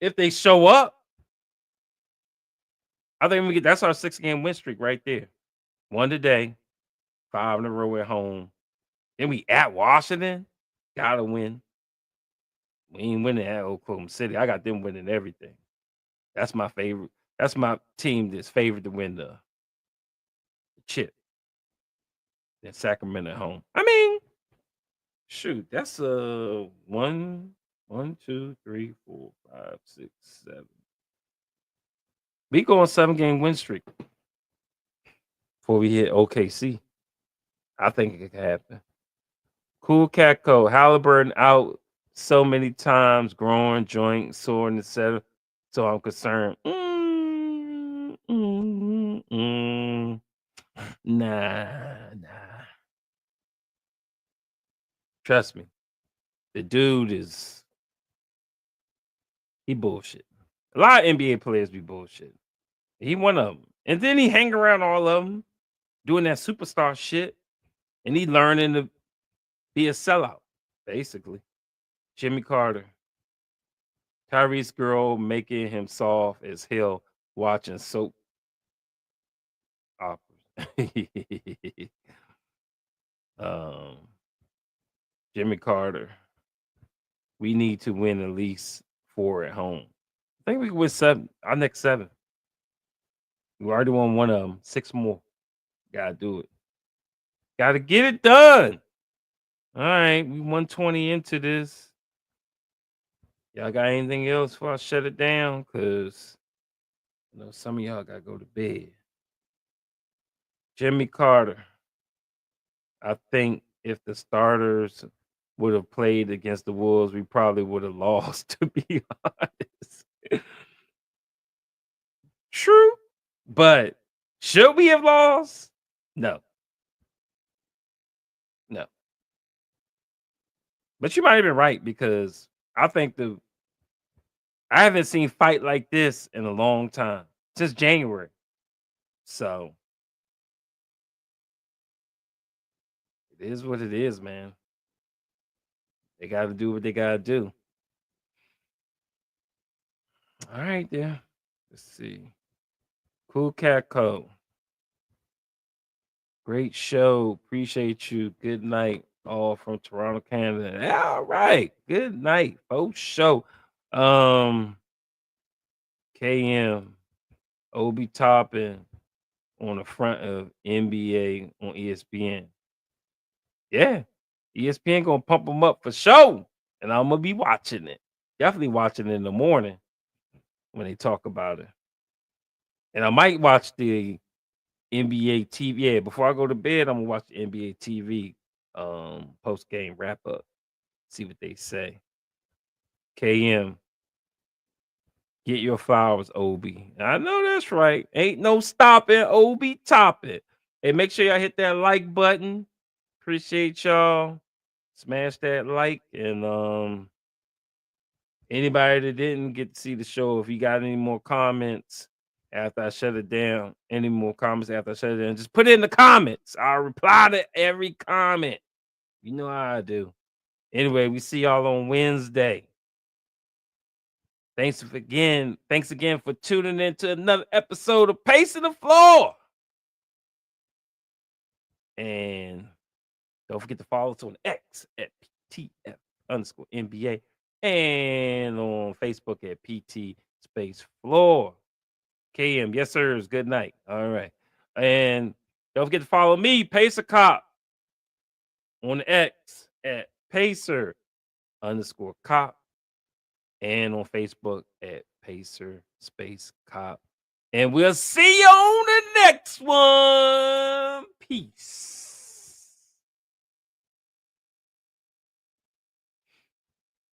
S1: If they show up, I think that's our 6-game win streak right there. 1 today, 5 in a row at home. Then we at Washington, gotta win. We ain't winning at Oklahoma City. I got them winning everything. That's my favorite. That's my team that's favored to win the chip. Then Sacramento at home. I mean, shoot, that's a 1, 2, 3, 4, 5, 6, 7. We go on 7-game win streak before we hit OKC. I think it could happen. Cool Cat Code. Halliburton out so many times, growing joint, soaring, etc. So I'm concerned. Nah. Trust me. The dude he bullshit. A lot of NBA players be bullshit. He one of them. And then he hang around all of them doing that superstar shit. And he learning to be a sellout, basically. Jimmy Carter. Tyrese girl making him soft as hell watching soap operas. Jimmy Carter. We need to win at least 4 at home. I think we can win 7. Our next 7. We already won one of them. 6 more. Gotta do it. Gotta get it done. All right, we 120 into this. Y'all got anything else before I shut it down? Cause some of y'all gotta go to bed. Jimmy Carter. I think if the starters would have played against the Wolves, we probably would have lost, to be honest. True. But should we have lost? No, no. But you might have been right because I think I haven't seen fight like this in a long time since January. So it is what it is, man. They got to do what they got to do. All right, there. Let's see. Cool Cat Co. Great show. Appreciate you. Good night, all from Toronto, Canada. All right. Good night, folks. Show. Um, KM, Obi Toppin on the front of NBA on ESPN. Yeah. ESPN gonna pump them up for show. And I'm gonna be watching it. Definitely watching it in the morning when they talk about it. And I might watch the NBA TV. Yeah, before I go to bed, I'm gonna watch the NBA TV post game wrap up. See what they say. KM, get your flowers, Obi. I know that's right. Ain't no stopping, Obi Toppin. Hey, make sure y'all hit that like button. Appreciate y'all. Smash that like and anybody that didn't get to see the show, if you got any more comments after I shut it down, any more comments after I shut it down, just put it in the comments. I'll reply to every comment. You know how I do. Anyway, we see y'all on Wednesday. Thanks again. Thanks again for tuning in to another episode of Pacing the Floor. And don't forget to follow us on X at PTF_NBA and on Facebook at PT Space Floor. KM, yes, sirs. Good night. All right. And don't forget to follow me, Pacer Cop, on X at Pacer_Cop and on Facebook at Pacer Space Cop. And we'll see you on the next one. Peace.